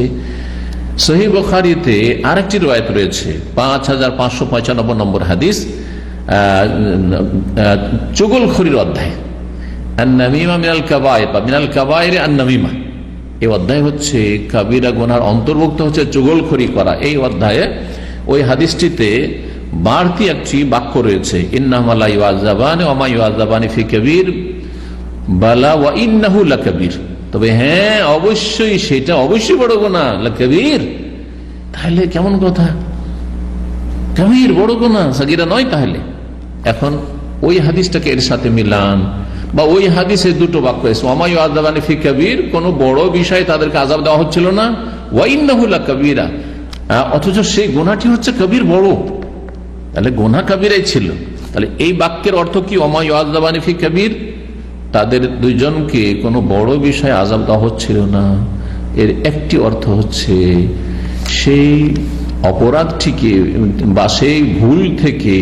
সহিহ বুখারীতে আরেকটি riwayat রয়েছে, 5595 নম্বর হাদিস, চুগলখড়ির অধ্যায়, আন-নামিমা মিনাল কাবায়ের বা মিনাল কাবায়ের আন-নামিমা। এই অধ্যায় হচ্ছে কাবিরা গুনার অন্তর্ভুক্ত হচ্ছে চুগলখড়ি করা। এই অধ্যায়ে ওই হাদিসটিতে বাড়তি একটি বাক্য রয়েছে, ইন্নাহুমা লা ইউআযাবানি ওয়া মা ইউআযাবানি ফি কাবীর বালা ওয়া ইন্নাহু লাকাবীর। তবে হ্যাঁ, অবশ্যই সেটা অবশ্যই বড় গুনাহ, লাকাবীর। তাহলে কেমন কথা, কাবীর বড় গুনাহ, সাগীরা নয়। তাহলে এখন ওই হাদিসটাকে এর সাথে মিলান, বা ওই হাদিসে দুটো বাক্য এসে ওয়া মা ইউআযাবানি ফি কাবীর, কোন বড় বিষয়ে তাদেরকে আযাব দেওয়া হচ্ছিল না, ওয়া ইন্নাহু লাকাবীরা, অথচ সেই গুনাহটি হচ্ছে কবির বড়। তাহলে গুনাহ কবিরাই ছিল। তাহলে এই বাক্যের অর্থ কি, ওয়া মা ইউআযাবানি ফি কাবীর, তাদের দুইজনকে কোনো বড় বিষয়ে আযাব দেওয়া হচ্ছিল না। এর একটি অর্থ হচ্ছে সেই অপরাধটিকে বা সেই ভুল থেকে,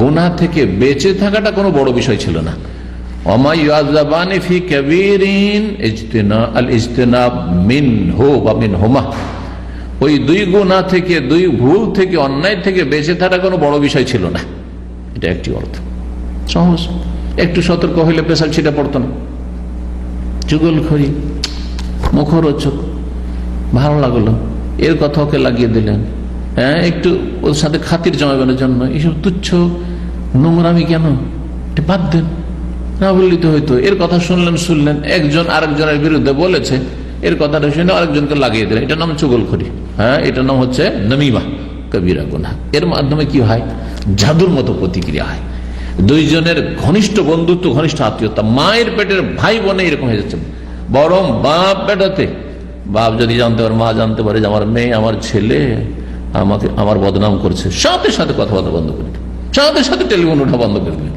গুনাহ থেকে বেঁচে থাকাটা কোনো বড় বিষয় ছিল না। ওয়া মা ইউআযাবানি ফি কাবীরিন ইজতিনাব মিনহু বা মিনহুমা, ওই দুই গুনাহ থেকে, দুই ভুল থেকে, অন্যায় থেকে বেঁচে থাকা কোনো বড় বিষয় ছিল না। এটা একটি অর্থ। সহজ, একটু সতর্ক হইলে পেশাল ছিটা পড়তো না। চুগলখড়ি, মুখরোচক, ভালো লাগলো, এর কথা ওকে লাগিয়ে দিলেন, হ্যাঁ, একটু ওর সাথে খাতির জমাবেনের জন্য। এইসব তুচ্ছ নোংরামি কেন, এটা বাদ দেন, না বললি তো হয়তো। এর কথা শুনলেন, একজন আরেকজনের বিরুদ্ধে বলেছে, এর কথাটা শুনে আরেকজনকে লাগিয়ে দিলেন, এটার নাম চুগলখড়ি। হ্যাঁ, এটার নাম হচ্ছে নামিমা, কবিরা গুনাহ। এর মাধ্যমে কি হয়, জাদুর মতো প্রতিক্রিয়া হয়। দুইজনের ঘনিষ্ঠ বন্ধুত্ব, ঘনিষ্ঠ আত্মীয়তা, মায়ের পেটের ভাই বোনে এরকম হয়ে যাচ্ছে। বরং বাপ বেটাতে, বাপ যদি জানতে পারে, মা জানতে পারে যে আমার মেয়ে, আমার ছেলে আমাকে, আমার বদনাম করছে, সাথে সাথে কথাবার্তা বন্ধ করে দেবে, সাথে সাথে টেলিফোন ওঠা বন্ধ করে দেবে।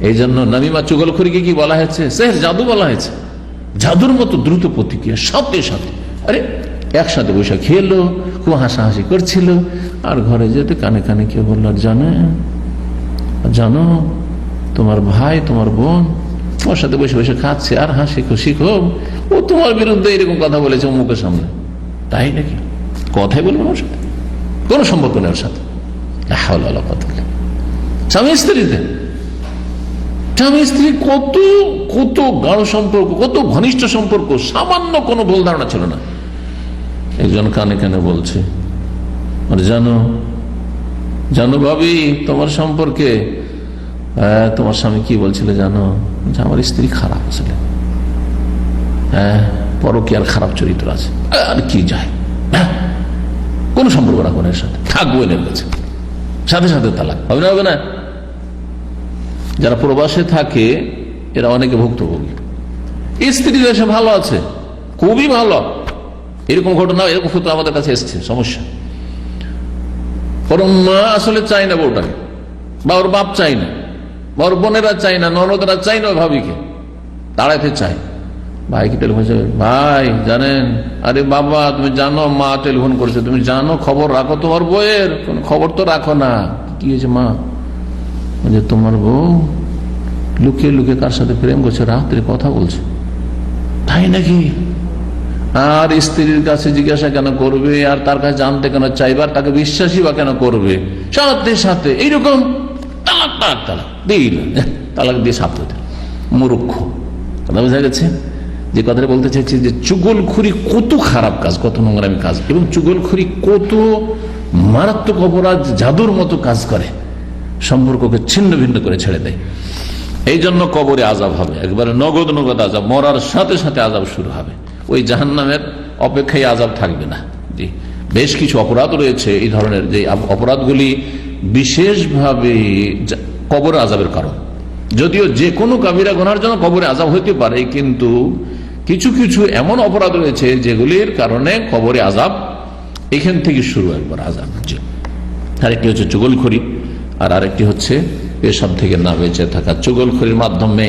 এই জন্য নামিমা চুগলখড়িকে কি বলা হয়েছে, সেহর, জাদু বলা হয়েছে। জাদুর মতো দ্রুত প্রতিক্রিয়া, সাথে সাথে। আরে একসাথে বসে খেলো, খুব হাসাহাসি করছিল, আর ঘরে যেতে কানে কানে কে বলল, জানো তোমার ভাই, তোমার বোন ওর সাথে বসে বসে খাচ্ছে আর হাসি খুশি, খুব ও তোমার বিরুদ্ধে এরকম কথা বলেছে মুখের সামনে। তাই নাকি? কথাই বলবেন ওর সাথে, কোন সম্পর্ক নেই ওর সাথে। স্বামী স্ত্রীতে, স্বামী স্ত্রী কত কত গাঢ় সম্পর্ক, কত ঘনিষ্ঠ সম্পর্ক, সামান্য কোনো ভুল ধারণা ছিল না। একজন কানে কানে বলছে, জানো ভাবি, তোমার সম্পর্কে তোমার স্বামী কি বলছিল জানো, যে আমার স্ত্রী খারাপ ছিল, হ্যাঁ, পরকীয়ার খারাপ চরিত্র আছে। আর কি যায়, কোন সম্পর্ক রাখবো না এর সাথে, থাকবো এর কাছে, সাথে সাথে তালাক। হবে না? যারা প্রবাসে থাকে এরা অনেকে ভুক্তভোগী। স্ত্রী দেশে ভালো আছে, খুবই ভালো, এরকম ঘটনা, এরকম সূত্র আমাদের কাছে এসছে। সমস্যা, ওর মা আসলে চাই না বউটাকে, বা ওর বাপ চাই না, বা ওর বোনেরা চাই না, ননদরা চাই না, ভাবিকে দাঁড়াইতে চাই। ভাইকে টেলিফোন, ভাই জানেন, আরে বাবা তুমি জানো মা টেলিফোন করছে, তুমি জানো, খবর রাখো তোমার বউয়ের। কোন খবর তো রাখো না। কি হয়েছে মা? যে তোমার বউ লুকিয়ে লুকিয়ে কার সাথে প্রেম করছে, রাত্রে কথা বলছে। তাই নাকি? আর স্ত্রীর কাছে জিজ্ঞাসা কেন করবে, আর তার কাছে জানতে কেন চাইবে, আর তাকে বিশ্বাসী বা কেন করবে? সাথে সাথে এইরকম তালাক তালাক তালাক দিল, তালাক দিয়ে সাথে মূর্খ। কথা বোঝা গেছে? যে কথাটা বলতে চাইছি, যে চুগলখড়ি কত খারাপ কাজ, কত নোংরামি কাজ, এবং চুগলখড়ি কত মারাত্মক অপরাধ, জাদুর মতো কাজ করে, সম্পর্ককে ছিন্ন ভিন্ন করে ছেড়ে দেয়। এই জন্য কবরে আযাব হবে, একবারে নগদ নগদ আযাব, মরার সাথে সাথে আযাব শুরু হবে। ওই জাহান্নামের অপেক্ষায় আযাব থাকবে না। জি, বেশ কিছু অপরাধ রয়েছে এই ধরনের, যে অপরাধগুলি বিশেষভাবে কবরে আযাবের কারণ। যদিও যে কোনো কাবিরা গুনার জন্য কবরে আযাব হইতে পারে, কিন্তু কিছু কিছু এমন অপরাধ রয়েছে যেগুলির কারণে কবরে আযাব এখান থেকে শুরু, একবার আযাব। আরেকটি হচ্ছে চুগলখড়ি, আর আরেকটি হচ্ছে এসব থেকে না বেঁচে থাকা। চুগলখড়ির মাধ্যমে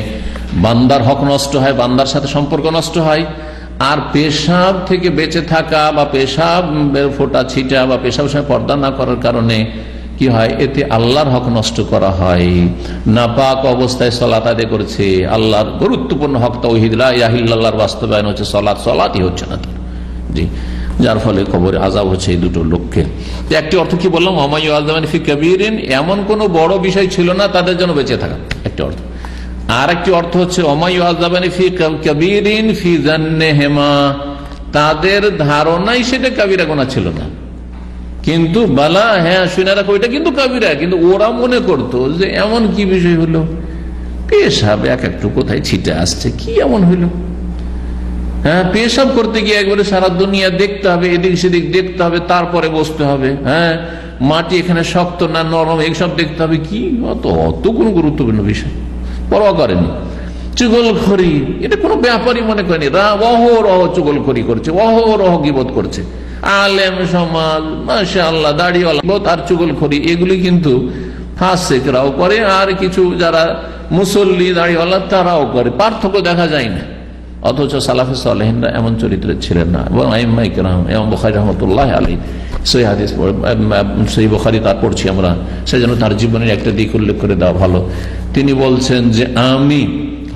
বান্দার হক নষ্ট হয়, বান্দার সাথে সম্পর্ক নষ্ট হয়, আর পেশাব থেকে বেঁচে থাকা বা পেশাব ফোঁটা ছিটা বা পেশাব সময় পর্দা না করার কারণে কি হয়, এতে আল্লাহর হক নষ্ট করা হয়। নাপাক অবস্থায় সালাত আদায় করছে, আল্লাহর গুরুত্বপূর্ণ হক তাওহীদ লা ইলাহা ইল্লাল্লাহর বাস্তবায়ন হচ্ছে, সালাতই হচ্ছে না তার, জি, যার ফলে কবরে আযাব হচ্ছে এই দুটো লোককে। একটি অর্থ কি বললাম, ওয়া মান ইউআযাবিন ফি কাবীরিন, এমন কোন বড় বিষয় ছিল না তাদের জন্য বেঁচে থাকা, একটি অর্থ। আর একটি অর্থ হচ্ছে ওয়া মান ইউআযাবিন ফি কাবীরিন ফি যান্নিহিমা, তাদের ধারণাই সেটা কাবিরা গুনাহ ছিল না, কিন্তু বালা, হ্যাঁ শুনে রাখো এটা কিন্তু কাবিরা, কিন্তু ওরা মনে করতো যে এমন কি বিষয় হলো, পেশাব এক একটু কোথায় ছিটে আসছে, কি এমন হইলো, হ্যাঁ পেশাব করতে গিয়ে একবারে সারা দুনিয়া দেখতে হবে, এদিক সেদিক দেখতে হবে, তারপরে বসতে হবে, হ্যাঁ মাটি এখানে শক্ত না নরম এইসব দেখতে হবে, কি অত কোনো গুরুত্বপূর্ণ বিষয় পরোয়া করেনি। চুগলখড়ি এটা কোনো ব্যাপারই মনে করেনি, অহরহ চুগলখড়ি করছে, অহরহ গীবত করছে, আলেম সমাজ মাশাআল্লাহ দাড়িওয়ালা আর চুগলখড়ি এগুলি কিন্তু ফাসেকরাও করে, আর কিছু যারা মুসল্লি দাড়িওয়ালা তারাও করে, পার্থক্য দেখা যায় না। অথচ সালাফে সালেহিনরা এমন চরিত্রের ছিলেন না। এবং আইম্মায়ে কেরাম, ইমাম বুখারী রাহমাতুল্লাহ আলাইহি সহিহ হাদিস, সহিহ বুখারী তার পড়ছি আমরা, সেজন্য তার জীবনের একটা দিক উল্লেখ করে দেওয়া ভালো। তিনি বলছেন যে আমি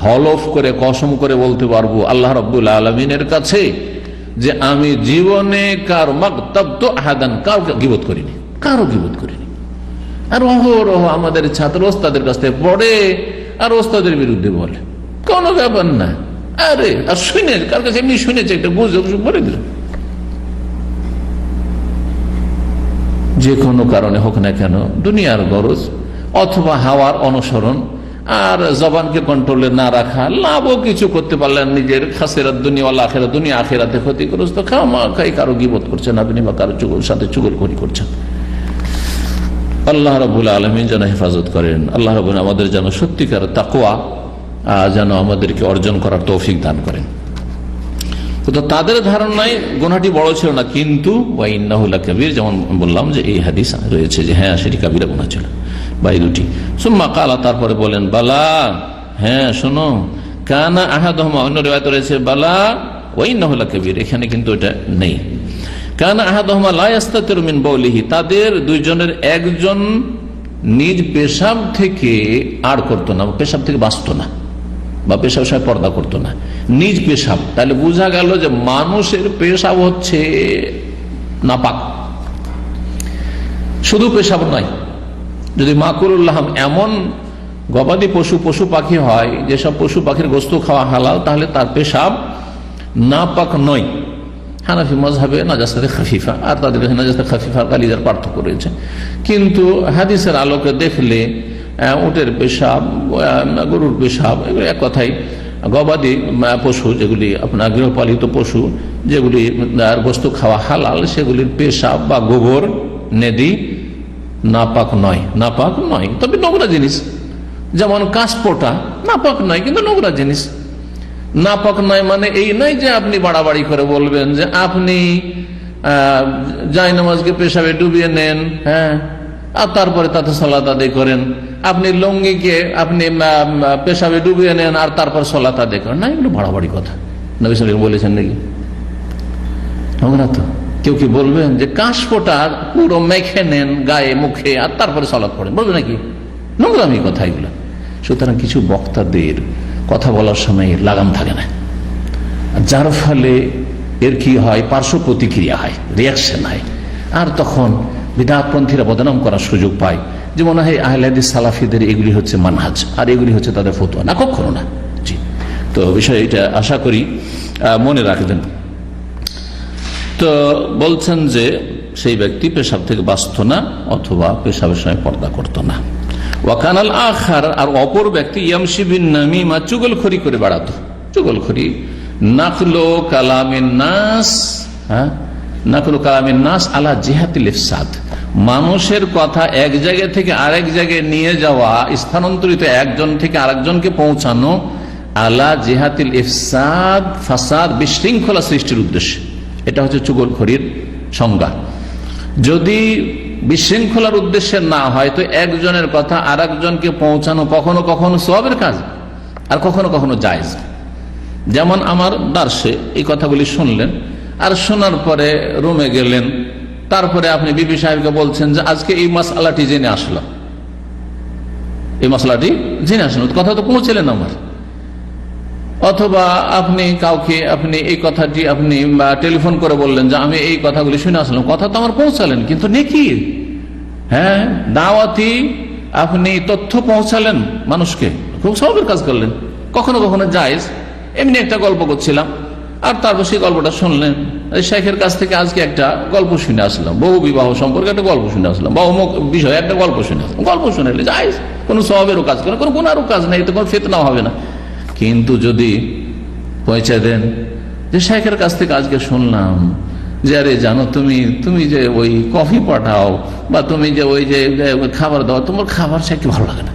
হলফ করে কসম করে বলতে পারবো আল্লাহ রাব্বুল আলামিনের কাছে যে আমি জীবনে কারো মাগতাবতু আহাদান, কারো গীবত করিনি, আর অহরহ আমাদের ছাত্র ওস্তাদের কাছ থেকে পড়ে আর ওস্তাদের বিরুদ্ধে বলে, কোনো ব্যাপার না, আরে আর শুনে কার কাছে এমনি শুনেছে একটা বুঝে বলে দিল। যে কোনো কারণে হোক না কেন, দুনিয়ার গরজ অথবা হাওয়ার অনুসরণ আর জবানকে কন্ট্রোলে না রাখা, লাভও কিছু করতে পারলেন নিজের খাসিরাত দুনিয়া ওয়াল আখিরাত, দুনিয়া আখিরাতে ক্ষতিগ্রস্ত, খামাখাই কারো গীবত করছেন আপনি বা কারো সাথে চুগলখড়ি করছেন। আল্লাহ রাব্বুল আলামিন যেন হেফাজত করেন, আল্লাহ রাব্বুল আমাদের যেন সত্যিকার তাকওয়া যেন আমাদেরকে অর্জন করার তৌফিক দান করেন। তো তাদের ধারণায় গুনাহটি বড় ছিল না, কিন্তু ওয়া ইন্নাহু লাকাবীর, যেমন বললাম যে এই হাদিস রয়েছে যে হ্যাঁ সেটি কাবিরা গুনাহ ছিল, বা এই দুটি। সুম্মা কালা, তারপরে বলেন বালা, হ্যাঁ শোনো, কানা আহাদুহুমা, অন্য রিওয়ায়াতে রয়েছে বালা ওয়া ইন্নাহু লাকাবীর, এখানে কিন্তু এটা নেই। কানা আহাদুহুমা লা ইস্তাতিরু মিন বাউলিহি, তাদের দুইজনের একজন নিজ পেশাব থেকে আর করতো না, পেশাব থেকে বাঁচতো না, বা পেশাব সময় পর্দা করতো না, নিজ পেশাব। তাহলে বোঝা গেল যে মানুষের পেশাব হচ্ছে নাপাক, শুধু পেশাব নয়। যদি মাকুলুল্লাহ এমন গবাদি পশু পাখি হয় যেসব পশু পাখির গোস্ত খাওয়া হালাল, তাহলে তার পেশাব নাপাক নয়। হানাফি মাযহাবে নাজাসাতে খাফিফা, আর তাদের কাছে নাজাসাতে খাফিফা গালিজার পার্থক্য রয়েছে। কিন্তু হাদিসের আলোকে দেখলে উটের পেশাব, গরুর পেশাব, এগুলো এক কথাই গবাদি পশু যেগুলি আপনার গৃহপালিত পশু যেগুলি গোস্ত খাওয়া হালাল, সেগুলির পেশাব বা গোবর নেদি নাপাক নয়, তবে নোংরা জিনিস। যেমন কাশপোটা নাপাক নয়, কিন্তু নোংরা জিনিস। নাপাক নয় মানে এই নয় যে আপনি বাড়াবাড়ি করে বলবেন যে আপনি জায়নামাজকে পেশাবে ডুবিয়ে নেন, হ্যাঁ, আর তারপরে তাতে সালাত আদায় করেন। আপনি লঙ্গিকে আপনি পেশাবে ডুবিয়ে নেন আর তারপর সালাত আদায় করেন, না, এগুলো বাড়াবাড়ি কথা। নবী সাল্লাল্লাহু আলাইহি ওয়াসাল্লাম বলেছেন নাকি? নোংরা তো। কেউ কি বলবেন যে কাশপোটা পুরো মেখে নেন গায়ে মুখে আর তারপরে সালাত পড়েন, বলবে নাকি? নোংরামি কথা এগুলো। সুতরাং কিছু বক্তাদের কথা বলার সময় লাগাম থাকে না, যার ফলে এর কি হয়, পার্শ্ব প্রতিক্রিয়া হয়, রিয়াকশন হয়, আর তখন বিদআতপন্থীরা বদনাম করার সুযোগ পায় যে মনে হয় আহলে হাদিস সালাফিদের এগুলি হচ্ছে মানহাজ আর এগুলি হচ্ছে তাদের ফতোয়া। না, কখনো না। জি, তো বিষয় এটা আশা করি মনে রাখবেন। তো বলছেন যে সেই ব্যক্তি পেশাব থেকে বাঁচত না অথবা পেশাবের সময় পর্দা করতো না। ওয়াকানাল আখার, আর অপর ব্যক্তি ইয়ামশি বিন নামিমা, চুগলখড়ি করে বেড়াতো। চুগলখড়ি, নাকলো কালামিন নাস, হ্যাঁ, নাকলো কালামিন নাস আলা জিহাতিল ইফসাদ, মানুষের কথা এক জায়গা থেকে আরেক জায়গায় নিয়ে যাওয়া, স্থানান্তরিত একজন থেকে আরেকজনকে পৌঁছানো, আলা জিহাতিল ইফসাদ, ফাসাদ, বিশৃঙ্খলা সৃষ্টির উদ্দেশ্যে। এটা হচ্ছে চুগলখড়ির সংজ্ঞা। যদি বিশৃঙ্খলার উদ্দেশ্যে না হয় তো একজনের কথা আর একজনকে পৌঁছানো কখনো কখনো সওয়াবের কাজ আর কখনো কখনো জায়েজ। যেমন আমার দার্সে এই কথাগুলি শুনলেন, আর শোনার পরে রুমে গেলেন, তারপরে আপনি বিবি সাহেবকে বলছেন যে আজকে এই মাসআলাটি জেনে আসলাম, এই মশলাটি জেনে আসেন, কথা তো পৌঁছলেন আমার। অথবা আপনি কাউকে আপনি এই কথাটি আপনি টেলিফোন করে বললেন যে আমি এই কথাগুলি শুনে আসলাম, কথা তো আমার পৌঁছালেন, কিন্তু নেকি, হ্যাঁ, দাওয়াতি আপনি তথ্য পৌঁছালেন মানুষকে, খুব স্বভাবের কাজ করলেন। কখনো কখনো জায়েজ, এমনি একটা গল্প করছিলাম আর তারপর সেই গল্পটা শুনলেন, শেখের কাছ থেকে আজকে একটা গল্প শুনে আসলাম, বহু বিবাহ সম্পর্কে একটা গল্প শুনে আসলাম, বা অমুক বিষয়ে একটা গল্প শুনে আসলাম, গল্প শুনে জায়েজ, কোনো স্বভাবেরও কাজ করে, কোনো গুনারও কাজ নেই, এতে কোনো ফিতনাও হবে না। কিন্তু যদি পৌঁছে দেন যে শেখের কাছ থেকে আজকে শুনলাম যে আরে জানো তুমি যে ওই কফি পাঠাও বা তুমি যে ওই যে খাবার দাও, তোমার খাবার শেখকে ভালো লাগে না,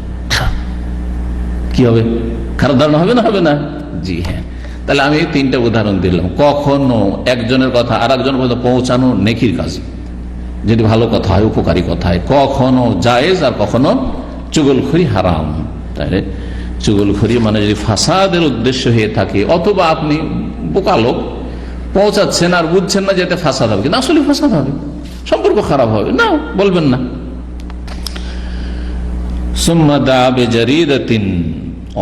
কি হবে, খারাপ ধারণা হবে না? হবে না? জি হ্যাঁ। তাহলে আমি 3টা উদাহরণ দিলাম। কখনো একজনের কথা আর একজনের কথা পৌঁছানো নেকির কাজ, যদি ভালো কথা হয়, উপকারী কথা হয়, কখনো জায়েজ, আর কখনো চুগলখড়ি হারাম। তাহলে চুগলখড়ি মানে যদি ফাসাদের উদ্দেশ্য হয়ে থাকে, অথবা আপনি বোকা লোক পৌঁছাচ্ছেন আর বুঝছেন না যে এতে ফাসাদ হবে, কিন্তু আসলে ফাসাদ হবে, সম্পর্ক খারাপ হবে, না বলবেন না। সুম্মা দা বিজারিদাতিন,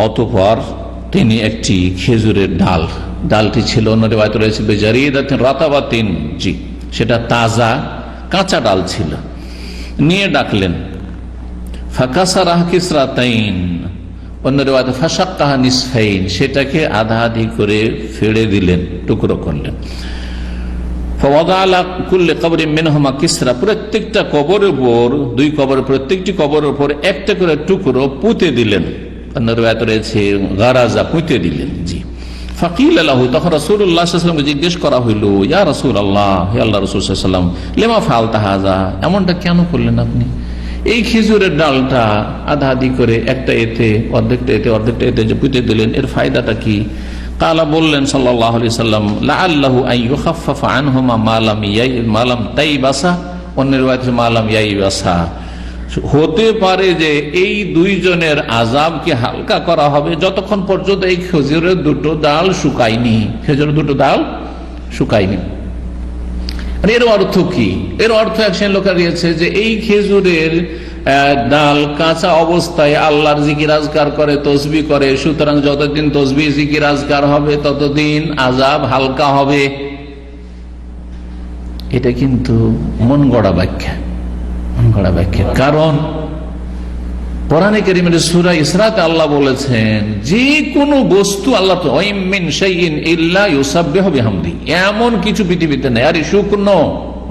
অতঃপর তিনি একটি খেজুরের ডালটি ছিল অন্য রিওয়ায়াতে রয়েছে বিজারিদাতিন রাতাবাতিন, জি সেটা তাজা কাঁচা ডাল ছিল, নিয়ে ডাকলেন। ফাকাসারাহ কিসরাতাইন, অন্য রিওয়ায়াতে ফাশাক্কাহা নিসফাইন, সেটাকে আধা আধি করে ফেড়ে দিলেন, টুকরো করলেন। ফাওয়াদা আলা কুল্লি কবরিন মিনহুমা কিসরা, প্রত্যেকটা কবরের উপর, 2 কবরের প্রত্যেকটি কবরের উপর একটা করে টুকরো পুঁতে দিলেন, অন্য রিওয়ায়াতে রয়েছে গারাজা, পুঁতে দিলেন। জি। ফাকিল লাহু, তখন রাসূলুল্লাহ সাল্লাল্লাহু আলাইহি ওয়াসাল্লামকে জিজ্ঞেস করা হইল, ইয়া রাসূলুল্লাহ, হে আল্লাহর রাসূল সাল্লাল্লাহু আলাইহি ওয়াসাল্লাম, লিমা ফাআলতা হাযা, এমনটা কেন করলেন আপনি? এই খেজুরের ডালটা আধা আধি করে একটা এতে অর্ধেকটা এতে অর্ধেকটা এতে যে পুঁতে দিলেন, এর ফায়দাটা কি? কালা, বললেন সাল্লাল্লাহু আলাইহি ওয়াসাল্লাম, লাআল্লাহু আন ইউখাফফাফা আনহুমা মা লাম তাইবাসা, অন্য রিওয়ায়াতে মা লাম ইয়াইবাসা, হতে পারে যে এই 2 জনের আযাবকে হালকা করা হবে যতক্ষণ পর্যন্ত এই খেজুরের 2টো ডাল শুকায়নি, খেজুরের 2টো ডাল শুকায়নি। এর অর্থ কি? এর অর্থ এক শ্রেণীর লোকেরা দিয়েছে যে এই খেজুরের ডাল কাঁচা অবস্থায় আল্লাহর জিকির আজকার করে, তসবিহ করে, সুতরাং যতদিন তসবিহ জিকির আজকার হবে ততদিন আযাব হালকা হবে। এটা কিন্তু মন গড়া ব্যাখ্যা, কারণ কোরআনে কারীমের সূরা ইসরাতে আল্লাহ বলেছেন যে কোনো বস্তু আল্লাহ ওয়াইম মিন শাইইন ইল্লা ইউসাব্বিহু বিহামদি, এমন কিছু পৃথিবীতে নেই, আর এই শুকনো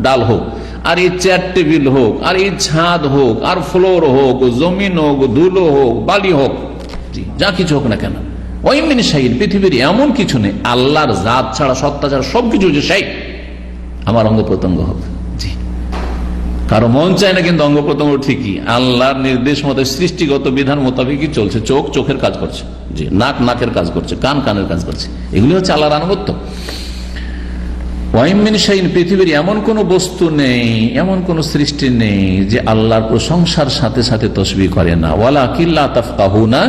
ডাল হোক, আর এই চেয়ার টেবিল হোক, আর এই ছাদ হোক, আর ফ্লোর হোক, জমিন হোক, ধুলো হোক, বালি হোক, যা কিছু হোক না কেন, ওয়াইম মিন শাইইন, পৃথিবীর এমন কিছু নেই আল্লাহর জাত ছাড়া, সত্তা ছাড়া সবকিছু যে শাই, আমার অঙ্গ প্রত্যঙ্গ হোক। জি, কারো মন চায় না, কিন্তু অঙ্গ প্রত্যঙ্গ ঠিকই আল্লাহর নির্দেশ মতো, সৃষ্টিগত বিধান মোতাবেকই চলছে। চোখ চোখের কাজ করছে, জি, নাক নাকের কাজ করছে, কান কানের কাজ করছে, এগুলি হচ্ছে আল্লাহর আনুগত্য। ওয়াইম মিন শাইইন, পৃথিবীর এমন কোন বস্তু নেই, এমন কোন সৃষ্টি নেই যে আল্লাহর প্রশংসার সাথে সাথে তাসবিহ করে না। ওয়ালাকিন লা তাফকাহুনা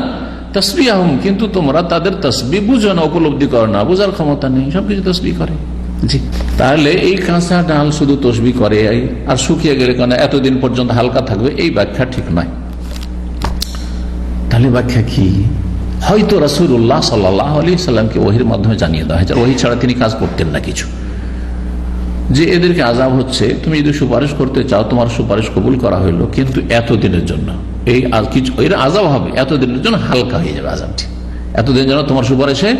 তাসবিহাহুম, কিন্তু তোমরা তাদের তাসবিহ বুঝো না, উপলব্ধি করো না, বোঝার ক্ষমতা নেই, সবকিছু তাসবিহ করে। জি, তাহলে এই কাঁচা ডাল শুধু তাসবিহ করে আর শুকিয়ে গেলে কেন এতদিন পর্যন্ত হালকা থাকবে, এই ব্যাখ্যা ঠিক নয়। তাহলে ব্যাখ্যা কি? হয়তো রাসূলুল্লাহ সাল্লাল্লাহু আলাইহি সাল্লামকে ওহীর মাধ্যমে জানিয়ে দেওয়া হয়েছে, ওহী ছাড়া তিনি কাজ করতেন না কিছু, যে এদেরকে আযাব হচ্ছে, তুমি যদি সুপারিশ করতে চাও তোমার সুপারিশ কবুল করা হইলো, কিন্তু এতদিনের জন্য এই কিছু এর আযাব হবে, এতদিনের জন্য হালকা হয়ে যাবে আযাবটি, এতদিন যেন তোমার সুপারিশে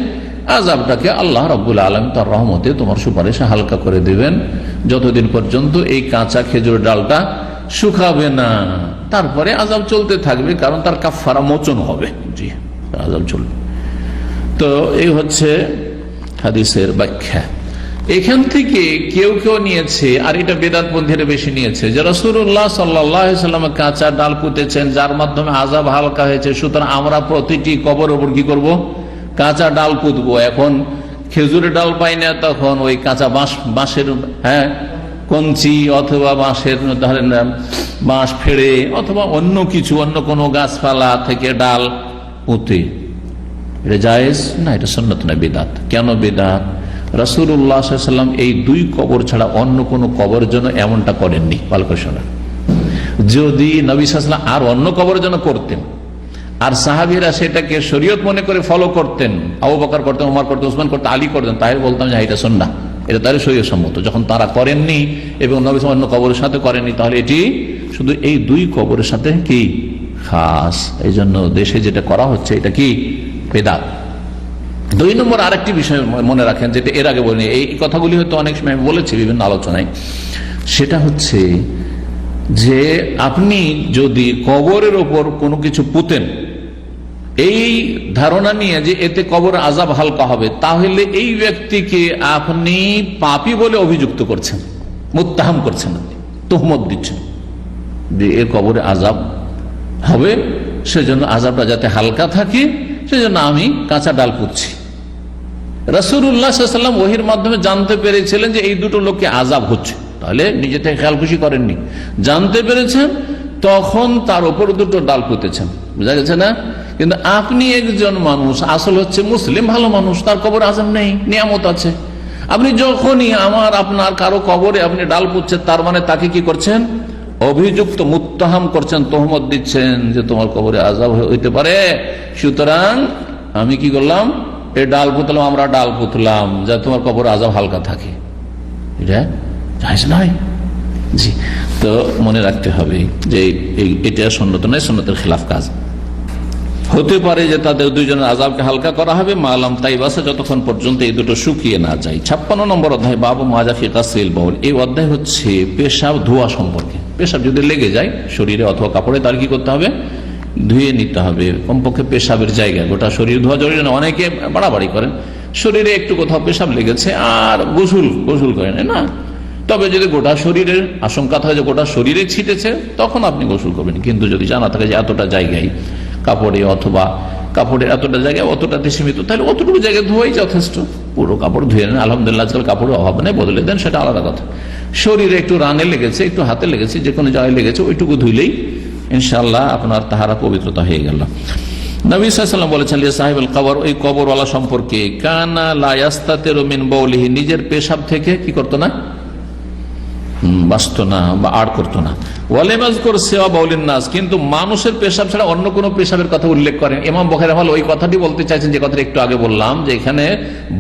আযাবটাকে আল্লাহ রাব্বুল আলামিন তার রহমতে তোমার সুপারিশে হালকা করে দিবেন, যতদিন পর্যন্ত এই কাঁচা খেজুর ডালটা শুকাবে না, তারপরে আযাব চলতে থাকবে, কারণ তার কাফারা মোচন হবে। জি, আযাব চলবে। তো এই হচ্ছে হাদিসের ব্যাখ্যা। এখান থেকে কেউ কেউ নিয়েছে, আর এটা বেদাতপন্থীরা বেশি নিয়েছে, যে রাসূলুল্লাহ সাল্লাল্লাহু আলাইহি ওয়াসাল্লাম কাঁচা ডাল পুঁতেছেন যার মাধ্যমে আযাব হালকা হয়েছে, সুতরাং আমরা প্রতিটি কবরের উপর কি করব? কাঁচা ডাল পুঁতবো। এখন খেজুরের ডাল পাই না, তখন ওই কাঁচা বাঁশের কঞ্চি অথবা বাঁশের ধরেন বাঁশ ফেড়ে অথবা অন্য কিছু, অন্য কোনো গাছপালা থেকে ডাল পুঁতে, এটা জায়েজ না, এটা সুন্নত না, বিদআত। কেন বিদআত? রাসূলুল্লাহ সাল্লাল্লাহু আলাইহি ওয়াসাল্লাম এই দুই কবর ছাড়া অন্য কোন কবরের জন্য এমনটা করেননি। ভালো করে শোনা, যদি নবী সাল্লাল্লাহু আলাইহি ওয়াসাল্লাম আর অন্য কবরের জন্য করতেন আর সাহাবীরা সেটাকে শরীয়ত মনে করে ফলো করতেন, আবু বকর করতেন, ওমর করতেন, উসমান করতেন, আলী করতেন, তাহলে বলতাম যে এটা সুন্নাহ, এটা তাহলে শরীয়ত সম্মত। যখন তারা করেননি এবং নবী সাল্লাল্লাহু আলাইহি ওয়াসাল্লাম অন্য কবরের সাথে করেননি, তাহলে এটি শুধু এই দুই কবরের সাথে কি খাস। এই জন্য দেশে যেটা করা হচ্ছে এটা কি বিদআত। দুই নম্বর আরেকটি বিষয় মনে রাখেন, যেটা এর আগে বলিনি, এই কথাগুলি হয়তো অনেক সময় আমি বলেছি বিভিন্ন আলোচনায়, সেটা হচ্ছে যে আপনি যদি কবরের ওপর কোনো কিছু পুঁতেন এই ধারণা নিয়ে যে এতে কবর আযাব হালকা হবে, তাহলে এই ব্যক্তিকে আপনি পাপী বলে অভিযুক্ত করছেন, মুত্তাহাম করছেন, আপনি তুহমত দিচ্ছেন যে এর কবরে আযাব হবে, সেজন্য আযাবটা যাতে হালকা থাকে সেজন্য আমি কাঁচা ডাল পুঁতছি। রাসূলুল্লাহ সাল্লাল্লাহু আলাইহি ওয়াসাল্লাম ওহীর মাধ্যমে জানতে পেরেছিলেন যে এই দুটো লোককে আযাব হচ্ছে, তাহলে নিজে থেকে খেয়াল খুশি করেননি, জানতে পেরেছেন তখন তার উপর দুটো ডাল পুঁতেছেন। বুঝা গেছে না? কিন্তু আপনি একজন মানুষ, আসল হচ্ছে মুসলিম, ভালো মানুষ, তার কবরে আযাব নেই, নিয়ামত আছে। আপনি যখনই আপনার কারো কবরে আপনি ডাল পুঁতছেন, তার মানে তাকে কি করছেন? অভিযুক্ত, মুত্তাহাম করছেন, তহমত দিচ্ছেন যে তোমার কবরে আযাব হইতে পারে। সুতরাং আমি কি করলাম? এই ডাল পুঁতলাম, আমরা ডাল পুঁতলাম যা তোমার কবরে আযাব হালকা থাকে, এটা জায়েজ নয়। জি, তো মনে রাখতে হবে যে এটা সুন্নত নয়, সুন্নতের খিলাফ কাজ। হতে পারে যে তাদের দুইজনের আযাবকে হালকা করা হবে মালাম তাইবাসে, যতক্ষণ পর্যন্ত এই দুটো শুকিয়ে না যায়। 56 নম্বর অধ্যায়, বাবু মাজা ফি গাসলিল বাউল। এই অধ্যায় হচ্ছে পেশাব ধোয়া সম্পর্কে। পেশাব যদি লেগে যায় শরীরে অথবা কাপড়ে, তার কি করতে হবে? ধুয়ে নিতে হবে। কমপক্ষে পেশাবের জায়গায়, গোটা শরীর ধোয়া জরুরি না। অনেকে বাড়াবাড়ি করেন, শরীরে একটু কোথাও পেশাব লেগেছে আর গোসল করেন না। তবে যদি গোটা শরীরের আশঙ্কা থাকে যে গোটা শরীরে ছিটেছে, তখন আপনি গোসল করবেন। কিন্তু যদি জানা থাকে যে এতটা জায়গায় কাপড়ে, অথবা কাপড়ের এতটা জায়গায় অতটাতে সীমিত, তাহলে অতটুকু জায়গায় ধোয়াই যথেষ্ট। পুরো কাপড় ধুয়ে নেন, আলহামদুলিল্লাহ আজকাল কাপড়ের অভাব নেই, বদলে দেন, সেটা আলাদা কথা। শরীরে একটু রানে লেগেছে, একটু হাতে লেগেছে, যে কোনো জায়গায় লেগেছে, ওইটুকু ধুইলেই ইনশাআল্লাহ আপনার তাহারা পবিত্রতা হয়ে গেল। নবী সাল্লাল্লাহু আলাইহি ওয়াসাল্লাম বলেছেন সাহিবুল কবর, ওই কবরওয়ালা সম্পর্কে, কানা লা ইয়াস্তাতিরু মিন বাউলিহি, নিজের পেশাব থেকে কি করতো না? বাঁচত না বা আড় করতো না। কিন্তু মানুষের পেশাব ছাড়া অন্য কোন পেশাবের কথা উল্লেখ করেন। ইমাম বুখারী রাহিমাহুল্লাহ ওই কথাটি বলতে চাইছেন যে কথাটা একটু আগে বললাম, যে এখানে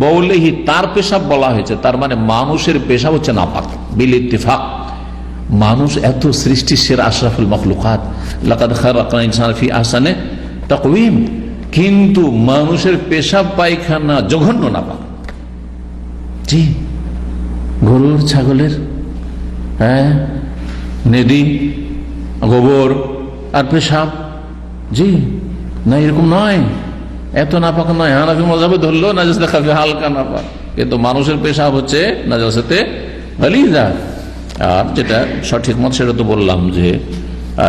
বাউলিহি তার পেশাব বলা হয়েছে, তার মানে মানুষের পেশাব হচ্ছে নাপাক বিল ইত্তিফাক। মানুষ এত সৃষ্টির সেরা আশরাফুল মাখলুকাত, লাকাদ খালাকনাল ইনসানা ফি আহসানি তাকওয়িম, কিন্তু মানুষের পেশাব পায়খানা জঘন্য নাপাক। জি, গরুর, ছাগলের, হ্যাঁ, নেদি, গোবর আর পেশাব, জি না, এরকম নয়, এত নাপাক নয়। হানাফি মাযহাবে ধরলো নাজাস দেখাবে হালকা নাপাক, কিন্তু মানুষের পেশাব হচ্ছে নাজাসাতে গালিযা। আর যেটা সঠিক মত সেটা তো বললাম, যে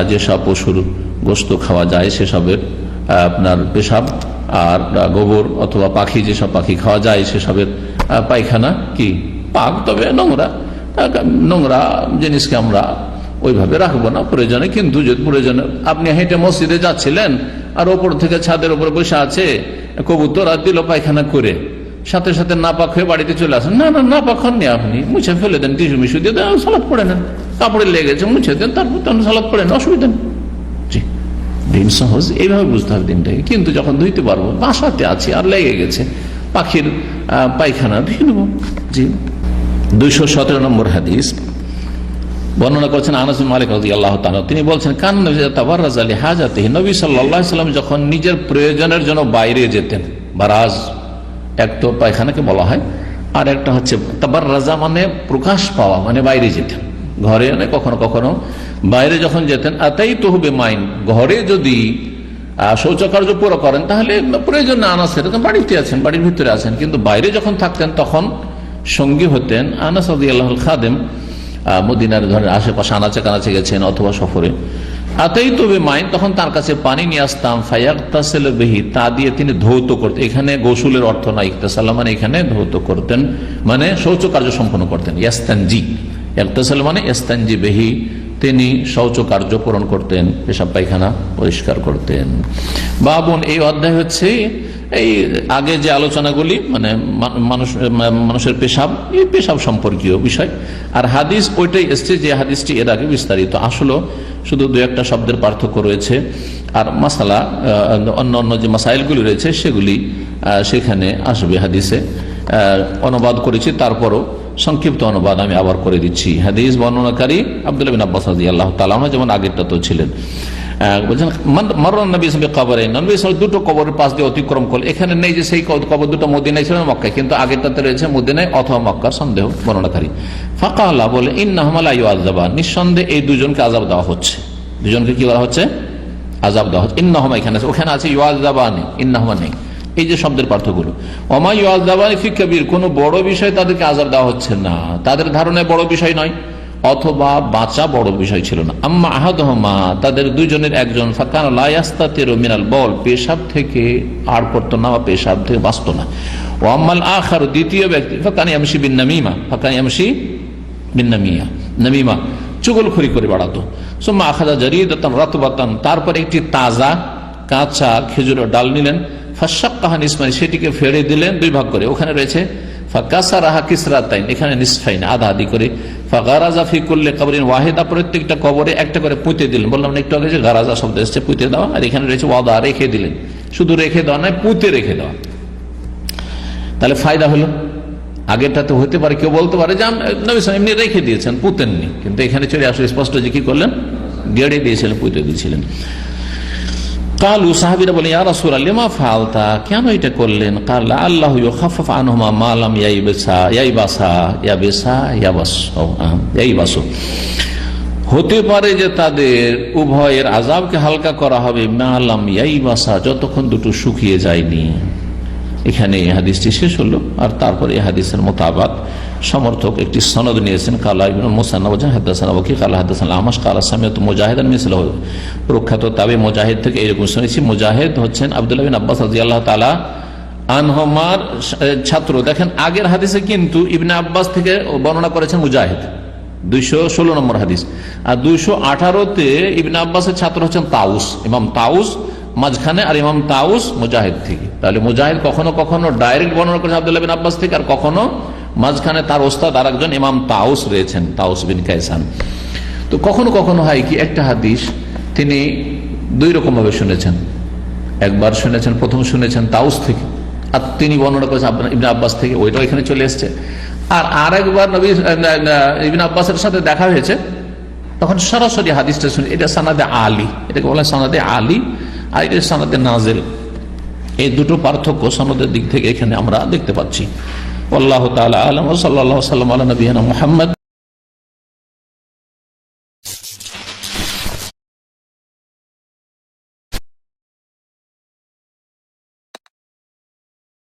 যেসব পশুর গোশত খাওয়া যায় সেসবের আপনার পেশাব আর গোবর, অথবা পাখি, যেসব পাখি খাওয়া যায় সেসবের পায়খানা কি পাক, তবে নোংরা জিনিসকে আমরা ওইভাবে রাখবো না প্রয়োজনে। কিন্তু যদি প্রয়োজনে, আপনি হেঁটে মসজিদে যাচ্ছিলেন আর ওপর থেকে ছাদের উপরে বসে আছে কবুতর, আর দিল পায়খানা করে, সাথে সাথে নাপাক হয়ে বাড়িতে চলে আসেন, না নাপাক হননি, আপনি মুছে ফেলে দেন, টিস্যু মিশু দিয়ে দেন, সালাদ পড়ে নেন, কাপড়ে লেগেছে মুছে দেন, তারপর তখন সালাদ পড়ে নেন, অসুবিধা নেই। জি, দিন সহজ, এইভাবে বুঝতে হবে দিনটাকে। কিন্তু যখন ধুইতে পারবো, বাসাতে আছি আর লেগে গেছে পাখির পায়খানা, ধুয়ে নেবো। জি, 217 নম্বর হাদিস বর্ণনা করছেন আনাস বিন মালিক রাদিয়াল্লাহু তাআলা, তিনি বলছেন, কান নবী তাবাররাজা লিহাজাতিহি, নবী সাল্লাল্লাহু আলাইহি ওয়াসাল্লাম যখন নিজের প্রয়োজনের জন্য বাইরে যেতেন, বারাজ এক তো পায়খানাকে বলা হয়, আর একটা হচ্ছে তাবাররাজা মানে প্রকাশ পাওয়া, মানে বাইরে যেতেন, ঘরে কখনো কখনো বাইরে যখন যেতেন, আতাইতুহু বিমাইন, ঘরে যদি শৌচকার্য পুরো করেন তাহলে প্রয়োজন না আনাস, বাড়িতে আছেন, বাড়ির ভিতরে আছেন, কিন্তু বাইরে যখন থাকতেন তখন সঙ্গী হতেন আনাস রাদিয়াল্লাহুল খাদেম, মদিনার ঘরের আশেপাশে আনাচে কানাচে গেছেন অথবা সফরে, আতাই তবে মাইন, তখন তার কাছে পানি নিয়ে আসতাম, ফায়াগতাসিল বিহি, তা দিয়ে তিনি ধৌত করতেন। এখানে গোসলের অর্থ না ইগতাসাল, মানে এখানে ধৌত করতেন, মানে শৌচ কার্য সম্পন্ন করতেন। ইয়াস্তানজি, ইগতাসাল মানে ইয়াস্তানজি বিহি, তিনি শৌচ কার্য পূরণ করতেন, পেশাব পায়খানা পরিষ্কার করতেন। বাবুন, এই অধ্যায় হচ্ছে এই আগে যে আলোচনাগুলি মানে মানুষের পেশাব, এই পেশাব সম্পর্কীয় বিষয়, আর হাদিস ওইটাই এসছে যে হাদিসটি এর আগে বিস্তারিত। আসলে শুধু দু একটা শব্দের পার্থক্য রয়েছে, আর মাসালা অন্য অন্য যে মাসাইলগুলি রয়েছে সেগুলি সেখানে আসবে হাদিসে। অনুবাদ করেছি, তারপরও সংক্ষিপ্ত অনুবাদ আমি আবার করে দিচ্ছি। হাদিস বর্ণনাকারী আব্দুল্লাহ বিন আব্বাস রাদিয়াল্লাহু তাআলা আনহু, যেমন আগেরটা তো ছিলেন। বলছেন মাররান নবী সাল্লাল্লাহু আলাইহি কবরাইন, নবী সাল্লাল্লাহু দুটো কবরের পাশ দিয়ে অতিক্রম করলেন। এখানে নেই যে সেই কবর দুটো মদিনায় ছিল মক্কায়, কিন্তু আগেরটাতে রয়েছে মদিনায় অথবা মক্কার, সন্দেহ বর্ণনাকারী। ফাকালা বলে ইন্নাহুমা লা ইউআযাবান, নিঃসন্দেহে এই দুজনকে আযাব দেওয়া হচ্ছে। দুজনকে কি করা হচ্ছে? আযাব দেওয়া হচ্ছে। ইন্নাহুমা এখানে আছে, ওখানে আছে ইউআযাবানি, ইন্নাহুমা নেই। এই যে শব্দের পার্থক্য, ওমা ইউআযাবানি ফি কাবীর, কোনো বড় বিষয় তাদেরকে আযাব দেওয়া হচ্ছে না, তাদের ধারণায় বড় বিষয় নয়, অথবা বাঁচা বড় বিষয় ছিল না। আম্মা আহাদুহুমা, তাদের দুইজনের একজন, ফাকানা লা ইয়াস্তাতিরু মিনাল বাউল, পেশাব থেকে আড় করতো না বা পেশাব থেকে বাঁচতো না। ও আম্মাল আখার, দ্বিতীয় ব্যক্তি, ফাকানা ইয়ামশি বিন নামিমা, ফাকানা ইয়ামশি বিন নামিমা, চুগলখড়ি করে বেড়াতো। সুম্মা আখাযা জারিদাতান রাতবাতান, তারপর একটি তাজা কাঁচা খেজুরের ডাল নিলেন, ফাশাক্কাহা নিসফাইন, সেটিকে ফেড়ে দিলেন দুই ভাগ করে। ওখানে রয়েছে ফাকাসারাহা কিসরাতাইন, এখানে নিসফাইন, আধা আধি করে। ফাগারাজা ফি কুল্লি কবরিন ওয়াহিদা, প্রত্যেকটা কবরে একটা করে পুঁতে দিলেন। বললাম না একটু আগে যে গারাজা শব্দ এসেছে পুঁতে দেওয়া, আর এখানে রয়েছে ওয়াদা, রেখে দিলেন। শুধু রেখে দেওয়া নয়, পুঁতে রেখে দেওয়া। তাহলে ফায়দা হলো। আগেরটাতে হতে পারে কেউ বলতে পারে যে নবী সাল্লাল্লাহু এমনি রেখে দিয়েছেন, পুঁতেননি, কিন্তু এখানে চলে আসলে স্পষ্ট যে কি করলেন, গেড়ে দিয়েছিলেন, পুঁতে দিয়েছিলেন। কালু, সাহাবীরা বলে ইয়া রাসূলুল্লাহ লিমা ফাআলতা, কেন এটা করলেন? কাল আল্লাহু ইউখাফফিফ আনহুমা মা লাম ইয়াইবাসু, হতে পারে যে তাদের উভয়ের আযাবকে হালকা করা হবে, মা লাম ইয়াইবাসা, যতক্ষণ দুটো শুকিয়ে যায়নি। এখানে এই হাদিসটি শেষ হলো, আর তারপরে এই হাদিসের মোতাবাক সমর্থক একটি সনদ নিয়েছেন। কালা ইবনে মুসান্নাব হাদাসানা ওয়াকি কালা হাদাসানা আমাশ কালা সামিআতু মুজাহিদান মিসলাহু, প্রখ্যাত তাবে মুজাহিদ থেকে এরকম শুনেছি। মুজাহিদ হচ্ছেন আব্দুল্লাহ বিন আব্বাস রাদিয়াল্লাহু তাআলা আনহুমার ছাত্র। দেখেন আগের হাদিসে কিন্তু ইবনে আব্বাস থেকে বর্ণনা করেছেন মুজাহিদ, 216 নম্বর হাদিস, আর 218-তে ইবনে আব্বাসের ছাত্র হচ্ছেন তাউস, ইমাম তাউস মাঝখানে, আর ইমাম তাউস মুজাহিদ থেকে। তাহলে মুজাহিদ কখনো কখনো ডাইরেক্ট বর্ণনা করেছেন আব্দুল্লাহ বিন আব্বাস থেকে, আর কখনো মাঝখানে তার ওস্তাদ আর একজন ইমাম তাউস রয়েছেন, তাউস বিন কায়সান। তো কখনো কখনো হয় কি, একটা হাদিস তিনি দুই রকম ভাবে শুনেছেন। একবার শুনেছেন, প্রথম শুনেছেন তাউস থেকে, আর তিনি বর্ণনা করেছেন ইবনে আব্বাস থেকে, ওইটাও এখানে চলে এসছে। আর আরেকবার নবী ইবনে আব্বাসের সাথে দেখা হয়েছে, তখন সরাসরি হাদিসটা শুনে। এটা সানাদে আলী, এটাকে বলা হয় সানাদে আলী, আর এটা সানাদে নাজিল। এই দুটো পার্থক্য সনদের দিক থেকে এখানে আমরা দেখতে পাচ্ছি। আল্লাহ তাআলা আ'লাম। ওয়া সাল্লাল্লাহু আলা নবিয়িনা মুহাম্মদ।